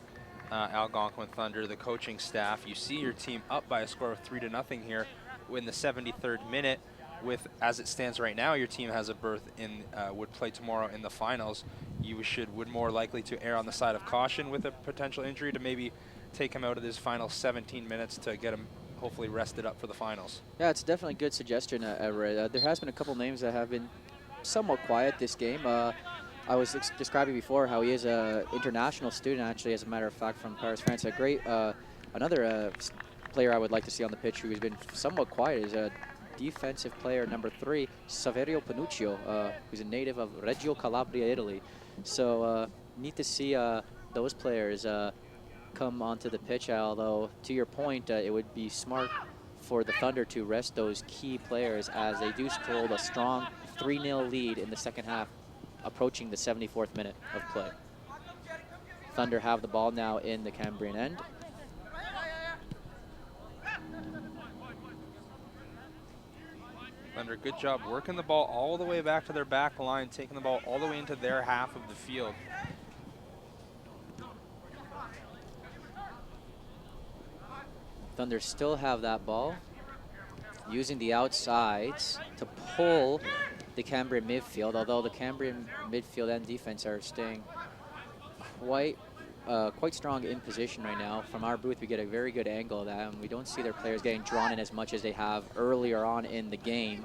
Algonquin Thunder, the coaching staff, you see your team up by a score of 3-0 here in the 73rd minute. With, as it stands right now, your team has a berth in, would play tomorrow in the finals. You would more likely to err on the side of caution with a potential injury to maybe take him out of his final 17 minutes to get him hopefully rested up for the finals. Yeah, it's definitely a good suggestion, Everett. There has been a couple names that have been somewhat quiet this game. I was describing before how he is an international student, actually, as a matter of fact, from Paris, France. A great, another player I would like to see on the pitch who has been somewhat quiet is a defensive player number 3, Saverio Panuccio, who's a native of Reggio Calabria, Italy. So neat to see those players come onto the pitch, although to your point, it would be smart for the Thunder to rest those key players as they do hold a strong 3-0 lead in the second half, approaching the 74th minute of play. Thunder have the ball now in the Cambrian end. Thunder, good job working the ball all the way back to their back line, taking the ball all the way into their half of the field. Thunder still have that ball, using the outsides to pull the Cambrian midfield, although the Cambrian midfield and defense are staying quite strong in position right now. From our booth, we get a very good angle of that, and we don't see their players getting drawn in as much as they have earlier on in the game.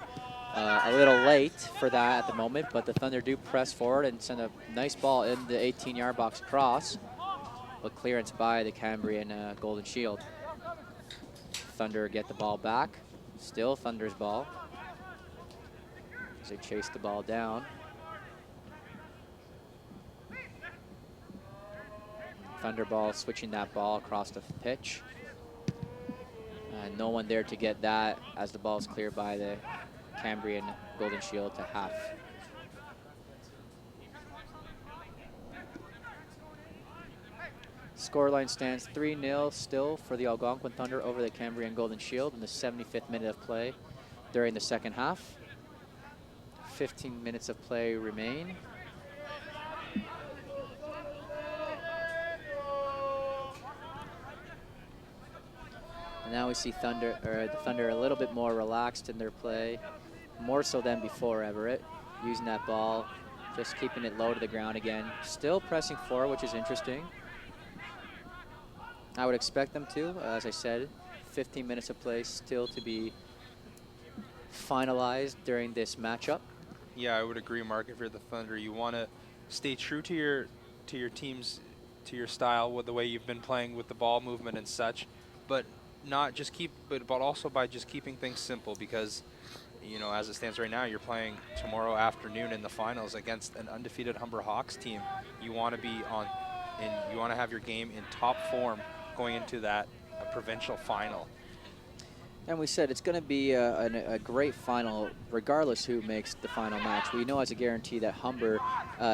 A little late for that at the moment, but the Thunder do press forward and send a nice ball in the 18-yard box cross, but clearance by the Cambrian Golden Shield. Thunder get the ball back. Still Thunder's ball as they chase the ball down. Thunder ball switching that ball across the pitch. And no one there to get that as the ball is cleared by the Cambrian Golden Shield to half. Scoreline stands 3-0 still for the Algonquin Thunder over the Cambrian Golden Shield in the 75th minute of play during the second half. 15 minutes of play remain. And now we see the Thunder a little bit more relaxed in their play, more so than before, Everett, using that ball, just keeping it low to the ground again. Still pressing forward, which is interesting. I would expect them to. As I said, 15 minutes of play still to be finalized during this matchup. Yeah, I would agree, Mark. If you're the Thunder, you want to stay true to your team's, to your style with the way you've been playing with the ball movement and such, but also by just keeping things simple, because, you know, as it stands right now, you're playing tomorrow afternoon in the finals against an undefeated Humber Hawks team. You want to be you want to have your game in top form going into that provincial final. And we said it's going to be a great final, regardless who makes the final match. We know as a guarantee that Humber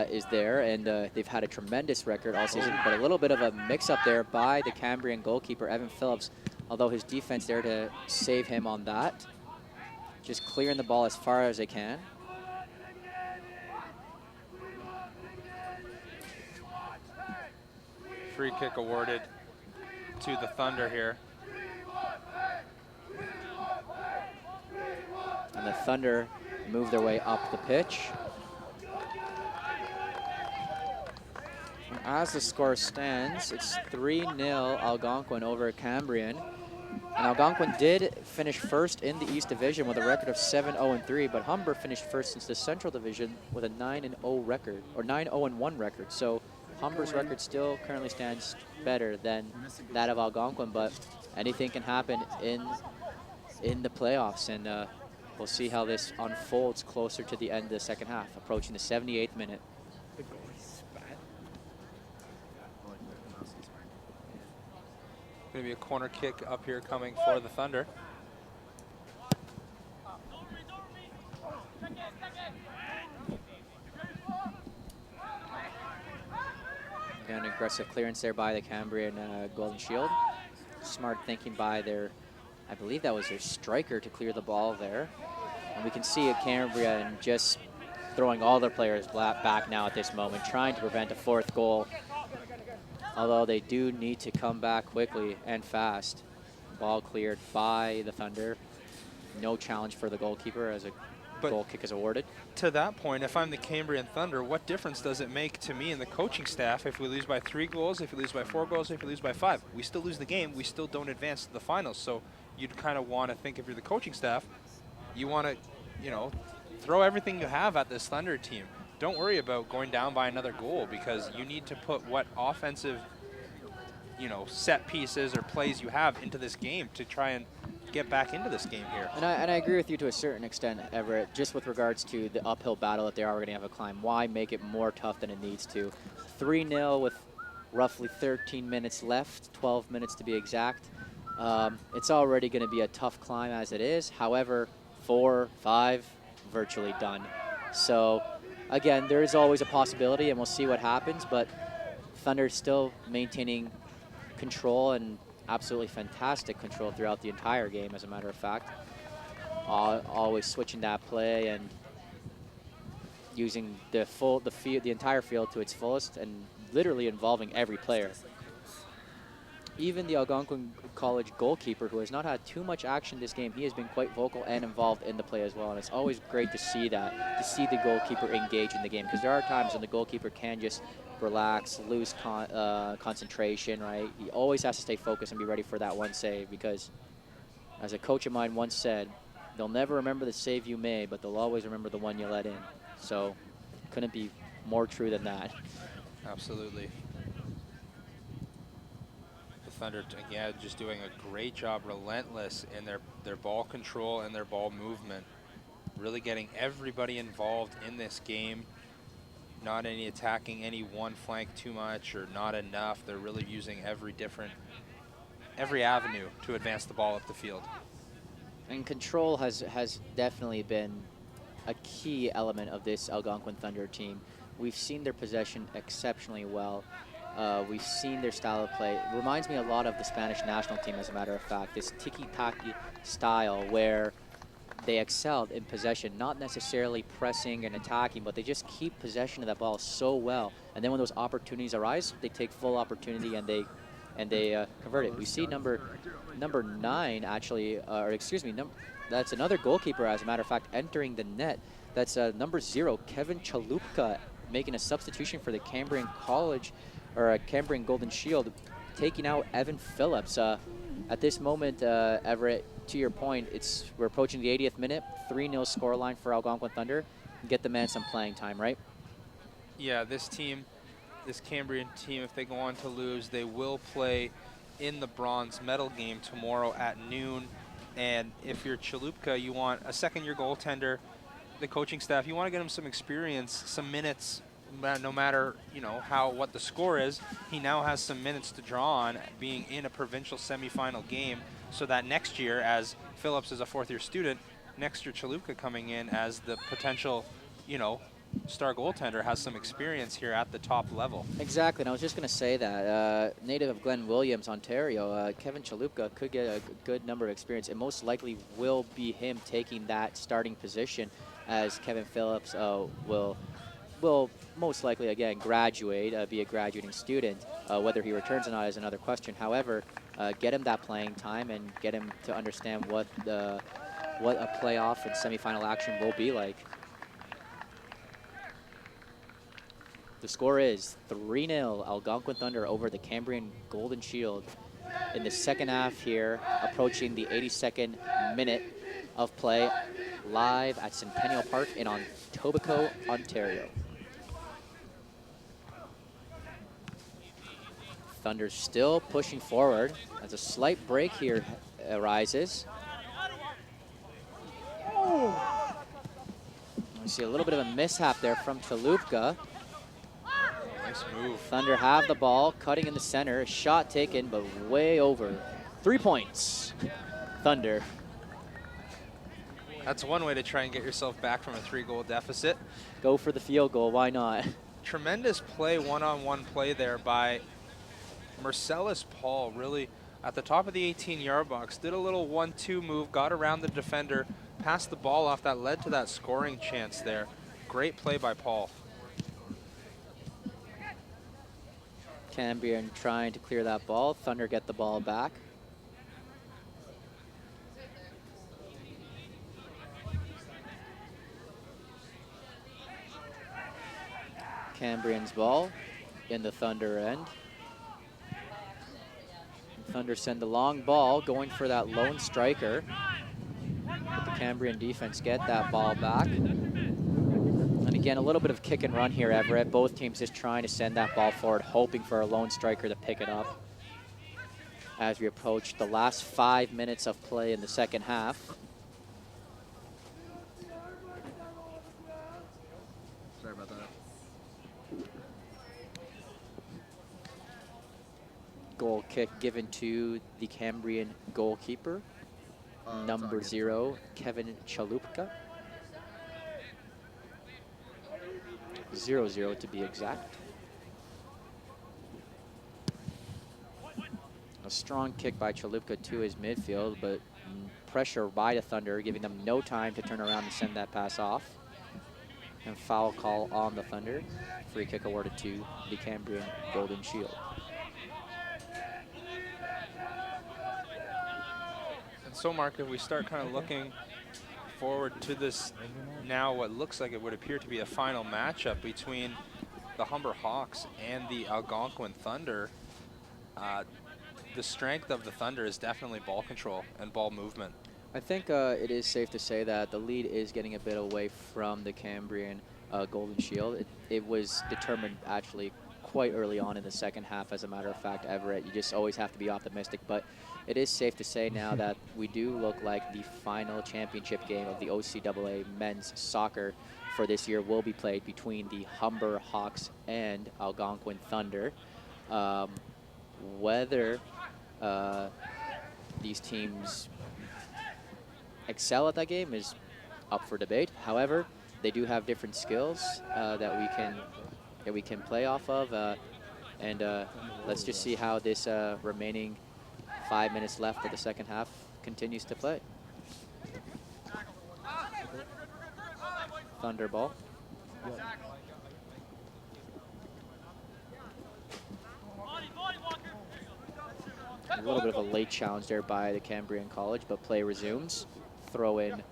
is there, and they've had a tremendous record all season, but a little bit of a mix-up there by the Cambrian goalkeeper, Evan Phillips, although his defense there to save him on that. Just clearing the ball as far as they can. Free kick awarded to the Thunder here. And the Thunder move their way up the pitch. And as the score stands, it's 3-0 Algonquin over Cambrian. And Algonquin did finish first in the East Division with a record of 7-0-3, but Humber finished first since the Central Division with a 9-0 record, or 9-0-1 record. So Humber's record still currently stands better than that of Algonquin, but anything can happen in the playoffs, and we'll see how this unfolds closer to the end of the second half, approaching the 78th minute. Going to be a corner kick up here coming for the Thunder. An aggressive clearance there by the Cambrian Golden Shield. Smart thinking by their, I believe that was their striker, to clear the ball there. And we can see a Cambrian just throwing all their players back now at this moment, trying to prevent a fourth goal. Although they do need to come back quickly and fast. Ball cleared by the Thunder. No challenge for the goalkeeper as a goal kick is awarded. To that point, if I'm the Cambrian Thunder, what difference does it make to me and the coaching staff if we lose by 3 goals, if we lose by 4 goals, if we lose by 5? We still lose the game. We still don't advance to the finals. So you'd kind of want to think, if you're the coaching staff, you want to, you know, throw everything you have at this Thunder team. Don't worry about going down by another goal, because you need to put what offensive, you know, set pieces or plays you have into this game to try and get back into this game here. And I agree with you to a certain extent, Everett, just with regards to the uphill battle that they are going to have to climb. Why make it more tough than it needs to? 3-0 with roughly 13 minutes left, 12 minutes to be exact. It's already going to be a tough climb as it is. However, 4, 5, virtually done. So, again, there is always a possibility, and we'll see what happens, but Thunder still maintaining control, and absolutely fantastic control throughout the entire game, as a matter of fact. Always switching that play and using the entire field to its fullest, and literally involving every player. Even the Algonquin College goalkeeper, who has not had too much action this game, he has been quite vocal and involved in the play as well, and it's always great to see that, to see the goalkeeper engage in the game, because there are times when the goalkeeper can just relax, lose concentration, right? He always has to stay focused and be ready for that one save, because as a coach of mine once said, they'll never remember the save you made, but they'll always remember the one you let in. So couldn't be more true than that. Absolutely. The Thunder, again, just doing a great job, relentless in their ball control and their ball movement. Really getting everybody involved in this game. Not any attacking any one flank too much or not enough. They're really using every avenue to advance the ball up the field. And control has definitely been a key element of this Algonquin Thunder team. We've seen their possession exceptionally well. We've seen their style of play. It reminds me a lot of the Spanish national team, as a matter of fact. This tiki-taki style where they excelled in possession, not necessarily pressing and attacking, but they just keep possession of that ball so well. And then when those opportunities arise, they take full opportunity and they convert it. We see number 9 actually, or excuse me, that's another goalkeeper, as a matter of fact, entering the net. That's number 0, Kevin Chalupka, making a substitution for the Cambrian College, or Cambrian Golden Shield, taking out Evan Phillips. At this moment, Everett, to your point, we're approaching the 80th minute, 3-0 scoreline for Algonquin Thunder. Get the man some playing time, right? Yeah, this Cambrian team, if they go on to lose, they will play in the bronze medal game tomorrow at noon. And if you're Chalupka, you want a second-year goaltender, the coaching staff, you want to get him some experience, some minutes, no matter, you know, what the score is. He now has some minutes to draw on, being in a provincial semifinal game, so that next year, as Phillips is a fourth-year student, next year Chalupka coming in as the potential, you know, star goaltender, has some experience here at the top level. Exactly, and I was just going to say that. Native of Glen Williams, Ontario, Kevin Chalupka could get a good number of experience. It most likely will be him taking that starting position, as Kevin Phillips will most likely, again, graduate, be a graduating student. Whether he returns or not is another question. However, get him that playing time and get him to understand what the what a playoff and semifinal action will be like. The score is 3-0 Algonquin Thunder over the Cambrian Golden Shield in the second half here, approaching the 82nd minute of play, live at Centennial Park in Etobicoke, Ontario. Thunder still pushing forward as a slight break here arises. We see a little bit of a mishap there from Chalupka. Nice move. Thunder have the ball, cutting in the center. Shot taken, but way over. 3 points. Thunder. That's one way to try and get yourself back from a 3-goal deficit. Go for the field goal, why not? Tremendous play, one-on-one play there by Marcellus Paul, really at the top of the 18-yard box. Did a little 1-2 move, got around the defender, passed the ball off. That led to that scoring chance there. Great play by Paul. Cambrian trying to clear that ball. Thunder get the ball back. Cambrian's ball in the Thunder end. Thunder send the long ball, going for that lone striker. But the Cambrian defense get that ball back. And again, a little bit of kick and run here, Everett. Both teams just trying to send that ball forward, hoping for a lone striker to pick it up. As we approach the last 5 minutes of play in the second half. Sorry about that. Goal kick given to the Cambrian goalkeeper, number 0, Kevin Chalupka. 0-0 to be exact. A strong kick by Chalupka to his midfield, but pressure by the Thunder, giving them no time to turn around and send that pass off. And foul call on the Thunder. Free kick awarded to the Cambrian Golden Shield. So, Mark, if we start kind of looking forward to this now, what looks like it would appear to be a final matchup between the Humber Hawks and the Algonquin Thunder, the strength of the Thunder is definitely ball control and ball movement. I think it is safe to say that the lead is getting a bit away from the Cambrian Golden Shield. It was determined actually quite early on in the second half, as a matter of fact, Everett. You just always have to be optimistic, but it is safe to say now that we do look like the final championship game of the OCAA men's soccer for this year will be played between the Humber Hawks and Algonquin Thunder. Whether these teams excel at that game is up for debate. However, they do have different skills that we can play off of, and let's just see how this remaining 5 minutes left of the second half continues to play. Thunder ball. A little bit of a late challenge there by the Cambrian College, but play resumes. Throw in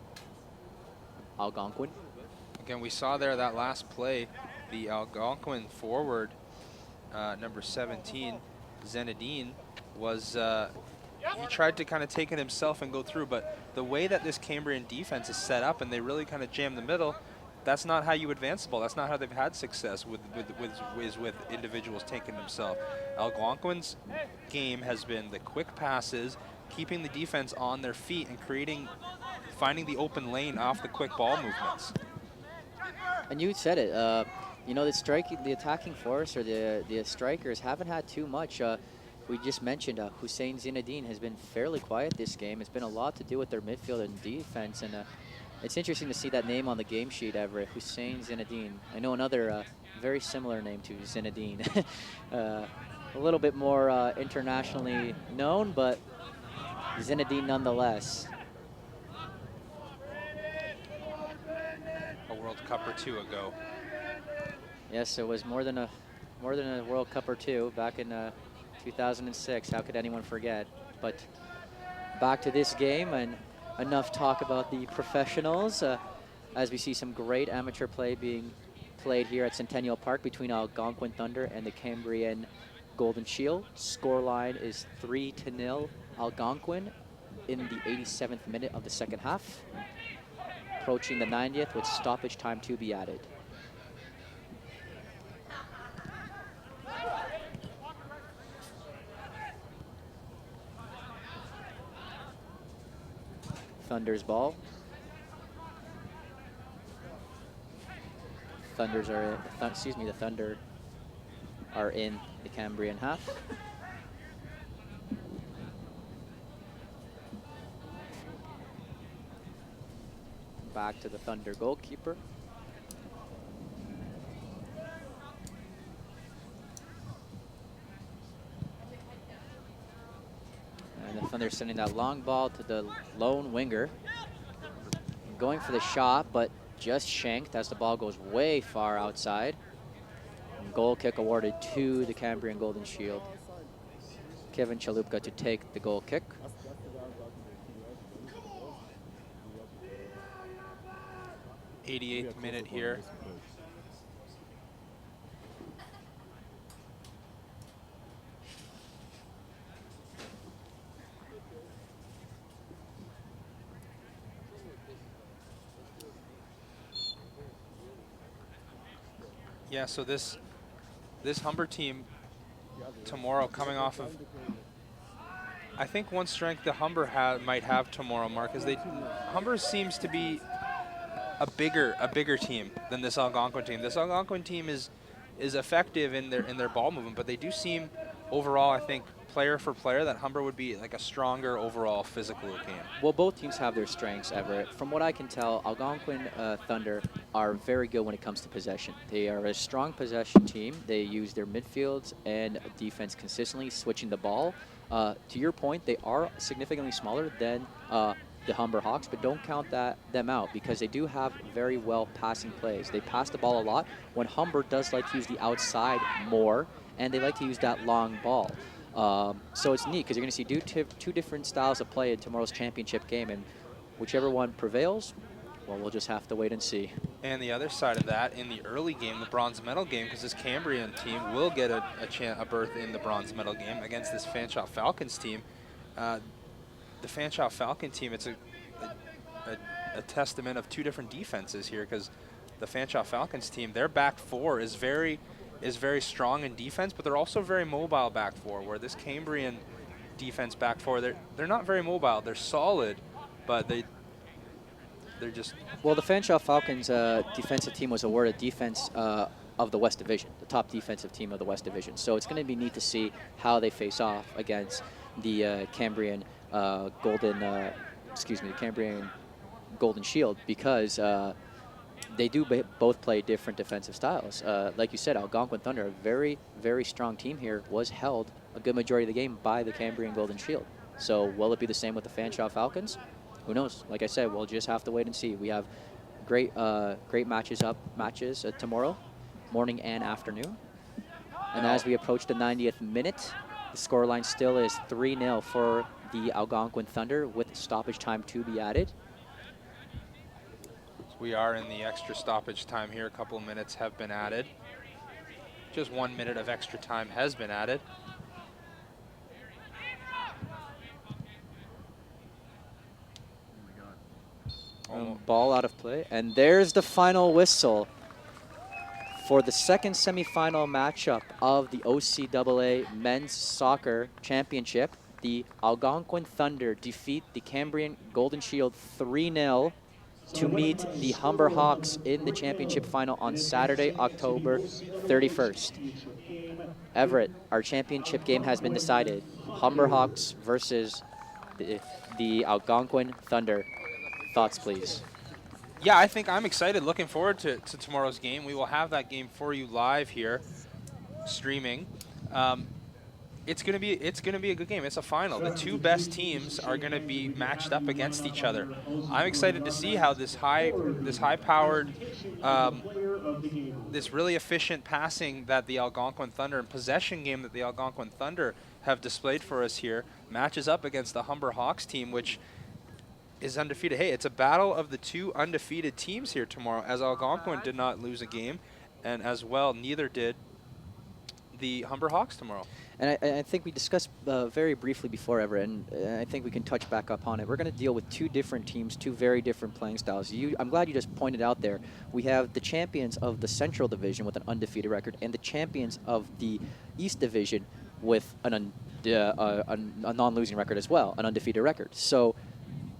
Algonquin. Again, we saw there that last play, the Algonquin forward, number 17, Zenadine, was he tried to kind of take it himself and go through, but the way that this Cambrian defense is set up and they really kind of jam the middle, that's not how you advance the ball. That's not how they've had success with individuals taking themselves. Algonquin's game has been the quick passes, keeping the defense on their feet and finding the open lane off the quick ball movements. And you said it, you know, the attacking force or the strikers haven't had too much. We just mentioned Hussein Zinedine has been fairly quiet this game. It's been a lot to do with their midfield and defense, and it's interesting to see that name on the game sheet, Everett, Hussein Zinedine. I know another very similar name to Zinedine. A little bit more internationally known, but Zinedine nonetheless. A World Cup or two ago. Yes, it was more than a World Cup or two back in 2006. How could anyone forget? But back to this game, and enough talk about the professionals as we see some great amateur play being played here at Centennial Park between Algonquin Thunder and the Cambrian Golden Shield. Scoreline is 3-0 Algonquin in the 87th minute of the second half. Approaching the 90th with stoppage time to be added. Thunder's ball. Thunders are, the Thunder are in the Cambrian half. Back to the Thunder goalkeeper. And the Thunder sending that long ball to the lone winger. Going for the shot, but just shanked as the ball goes way far outside. And goal kick awarded to the Cambrian Golden Shield. Kevin Chalupka to take the goal kick. '88th minute here. Yeah, so this Humber team tomorrow coming off of, I think one strength the Humber might have tomorrow, Mark, is Humber seems to be a bigger team than this Algonquin team. This Algonquin team is effective in their ball movement, but they do seem overall, I think, player for player, that Humber would be like a stronger overall physical game. Well, both teams have their strengths, Everett. From what I can tell, Algonquin Thunder are very good when it comes to possession. They are a strong possession team. They use their midfields and defense consistently, switching the ball. To your point, they are significantly smaller than the Humber Hawks, but don't count them out because they do have very well passing plays. They pass the ball a lot when Humber does like to use the outside more, and they like to use that long ball. So it's neat because you're going to see two different styles of play in tomorrow's championship game, and whichever one prevails, well, we'll just have to wait and see. And the other side of that, in the early game, the bronze medal game, because this Cambrian team will get a berth in the bronze medal game against this Fanshawe Falcons team. The Fanshawe Falcon team, it's a testament of two different defenses here, because the Fanshawe Falcons team, their back four is very strong in defense, but they're also very mobile back four, where this Cambrian defense back four, they're not very mobile. They're solid, but they're just... Well, the Fanshawe Falcons defensive team was awarded defense of the West Division, the top defensive team of the West Division. So it's going to be neat to see how they face off against the Cambrian Cambrian Golden Shield, because they do both play different defensive styles. Like you said, Algonquin Thunder, a very, very strong team here, was held a good majority of the game by the Cambrian Golden Shield. So will it be the same with the Fanshawe Falcons? Who knows? Like I said, we'll just have to wait and see. We have great matches tomorrow, morning and afternoon. And as we approach the 90th minute, the scoreline still is 3-0 for the Algonquin Thunder with stoppage time to be added. We are in the extra stoppage time here. A couple of minutes have been added. Just 1 minute of extra time has been added. Ball out of play, and there's the final whistle for the second semifinal matchup of the OCAA Men's Soccer Championship. The Algonquin Thunder defeat the Cambrian Golden Shield 3-0 to meet the Humber Hawks in the championship final on Saturday, October 31st. Everett, our championship game has been decided. Humber Hawks versus the Algonquin Thunder. Thoughts, please. Yeah, I think I'm excited. Looking forward to tomorrow's game. We will have that game for you live here, streaming. It's gonna be a good game. It's a final. The two best teams are gonna be matched up against each other. I'm excited to see how this high-powered, this really efficient passing that the Algonquin Thunder and possession game that the Algonquin Thunder have displayed for us here matches up against the Humber Hawks team, which is undefeated. Hey, it's a battle of the two undefeated teams here tomorrow, as Algonquin did not lose a game, and as well, neither did the Humber Hawks tomorrow. And I think we discussed very briefly before, Everett, and I think we can touch back up on it. We're going to deal with two different teams, two very different playing styles. I'm glad you just pointed out there. We have the champions of the Central Division with an undefeated record, and the champions of the East Division with a non-losing record as well, an undefeated record. So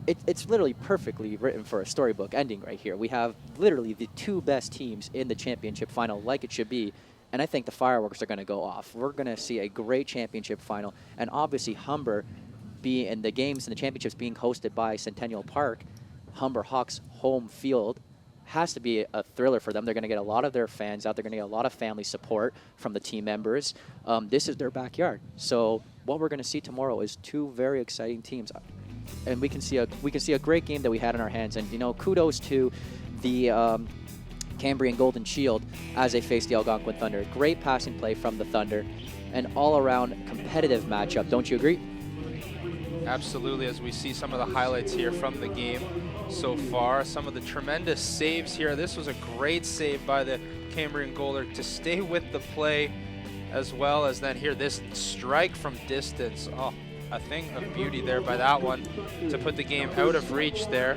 it's literally perfectly written for a storybook ending right here. We have literally the two best teams in the championship final, like it should be. And I think the fireworks are going to go off. We're going to see a great championship final. And obviously, Humber, in the games and the championships being hosted by Centennial Park, Humber Hawks' home field has to be a thriller for them. They're going to get a lot of their fans out. They're going to get a lot of family support from the team members. This is their backyard. So what we're going to see tomorrow is two very exciting teams. And we can see a great game that we had in our hands. And, you know, kudos to the Cambrian Golden Shield as they face the Algonquin Thunder. Great passing play from the Thunder. An all-around competitive matchup. Don't you agree? Absolutely, as we see some of the highlights here from the game so far. Some of the tremendous saves here. This was a great save by the Cambrian Golder to stay with the play, as well as then here this strike from distance. Oh, a thing of beauty there by that one to put the game out of reach there.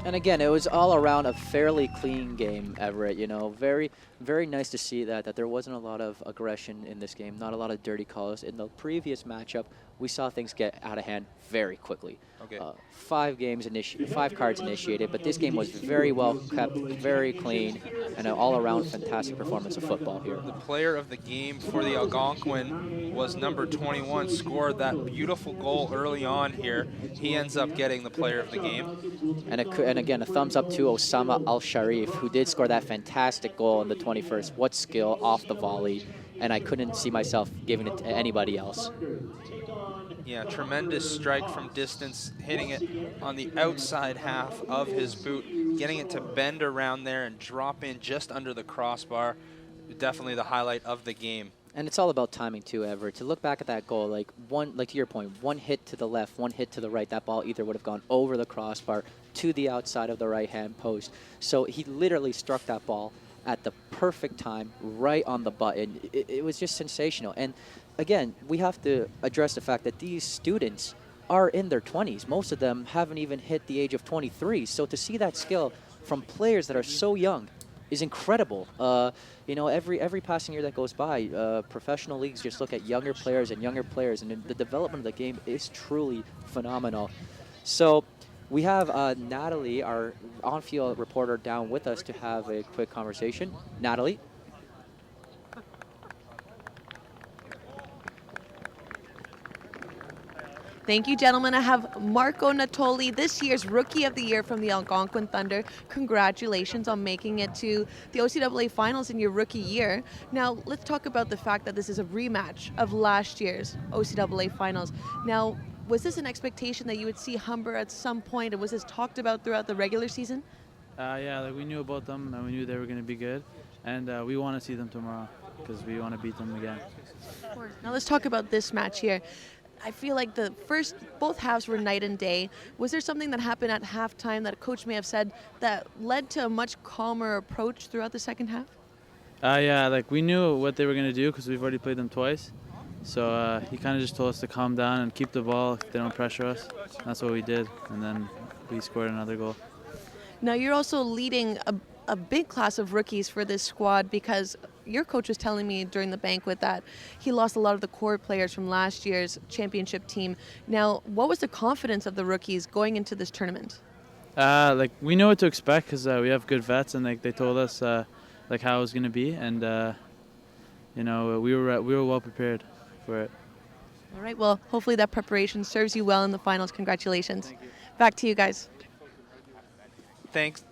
And again, it was all around a fairly clean game, Everett. You know, very, very nice to see that there wasn't a lot of aggression in this game, not a lot of dirty calls. In the previous matchup, we saw things get out of hand very quickly. Okay. 5 cards initiated, but this game was very well kept, very clean, and an all-around fantastic performance of football here. The player of the game for the Algonquin was number 21, scored that beautiful goal early on here. He ends up getting the player of the game. And again, a thumbs up to Osama Al-Sharif, who did score that fantastic goal in the 21st. What skill off the volley, and I couldn't see myself giving it to anybody else. Yeah, tremendous strike from distance, hitting it on the outside half of his boot, getting it to bend around there and drop in just under the crossbar. Definitely the highlight of the game. And it's all about timing too, Everett. To look back at that goal, like to your point, one hit to the left, one hit to the right, that ball either would have gone over the crossbar to the outside of the right-hand post. So he literally struck that ball at the perfect time, right on the button. It was just sensational. And again, we have to address the fact that these students are in their 20s. Most of them haven't even hit the age of 23. So to see that skill from players that are so young is incredible. You know, every passing year that goes by, professional leagues just look at younger players, and the development of the game is truly phenomenal. So we have Natalie, our on-field reporter, down with us to have a quick conversation. Natalie? Thank you, gentlemen. I have Marco Natoli, this year's Rookie of the Year from the Algonquin Thunder. Congratulations on making it to the OCAA Finals in your rookie year. Now, let's talk about the fact that this is a rematch of last year's OCAA Finals. Now, was this an expectation that you would see Humber at some point, and was this talked about throughout the regular season? Yeah, like we knew about them, and we knew they were going to be good, and we want to see them tomorrow because we want to beat them again. Of course. Now, let's talk about this match here. I feel like both halves were night and day. Was there something that happened at halftime that a coach may have said that led to a much calmer approach throughout the second half? Yeah, like we knew what they were going to do because we've already played them twice. So he kind of just told us to calm down and keep the ball if they don't pressure us. That's what we did, and then we scored another goal. Now, you're also leading a big class of rookies for this squad, because your coach was telling me during the banquet that he lost a lot of the core players from last year's championship team. Now, what was the confidence of the rookies going into this tournament? Like we know what to expect because we have good vets, and like they told us like how it was going to be, and you know we were well prepared for it. All right. Well, hopefully that preparation serves you well in the finals. Congratulations. Back to you guys. Thanks,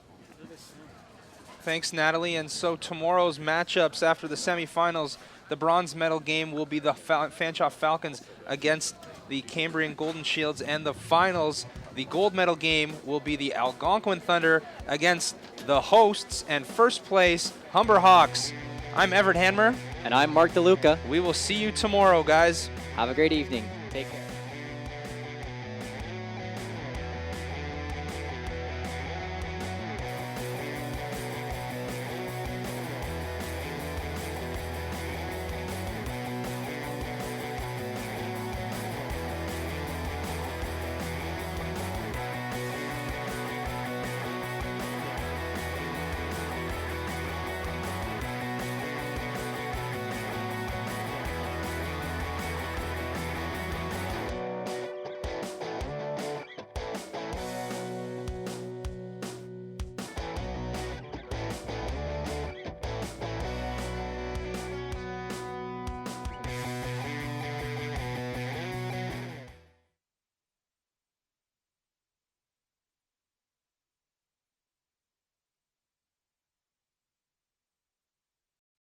Natalie. And so tomorrow's matchups after the semifinals, the bronze medal game will be the Fanshawe Falcons against the Cambrian Golden Shields, and the finals, the gold medal game, will be the Algonquin Thunder against the hosts and first place Humber Hawks. I'm Everett Hanmer. And I'm Mark DeLuca. We will see you tomorrow, guys. Have a great evening. Take care.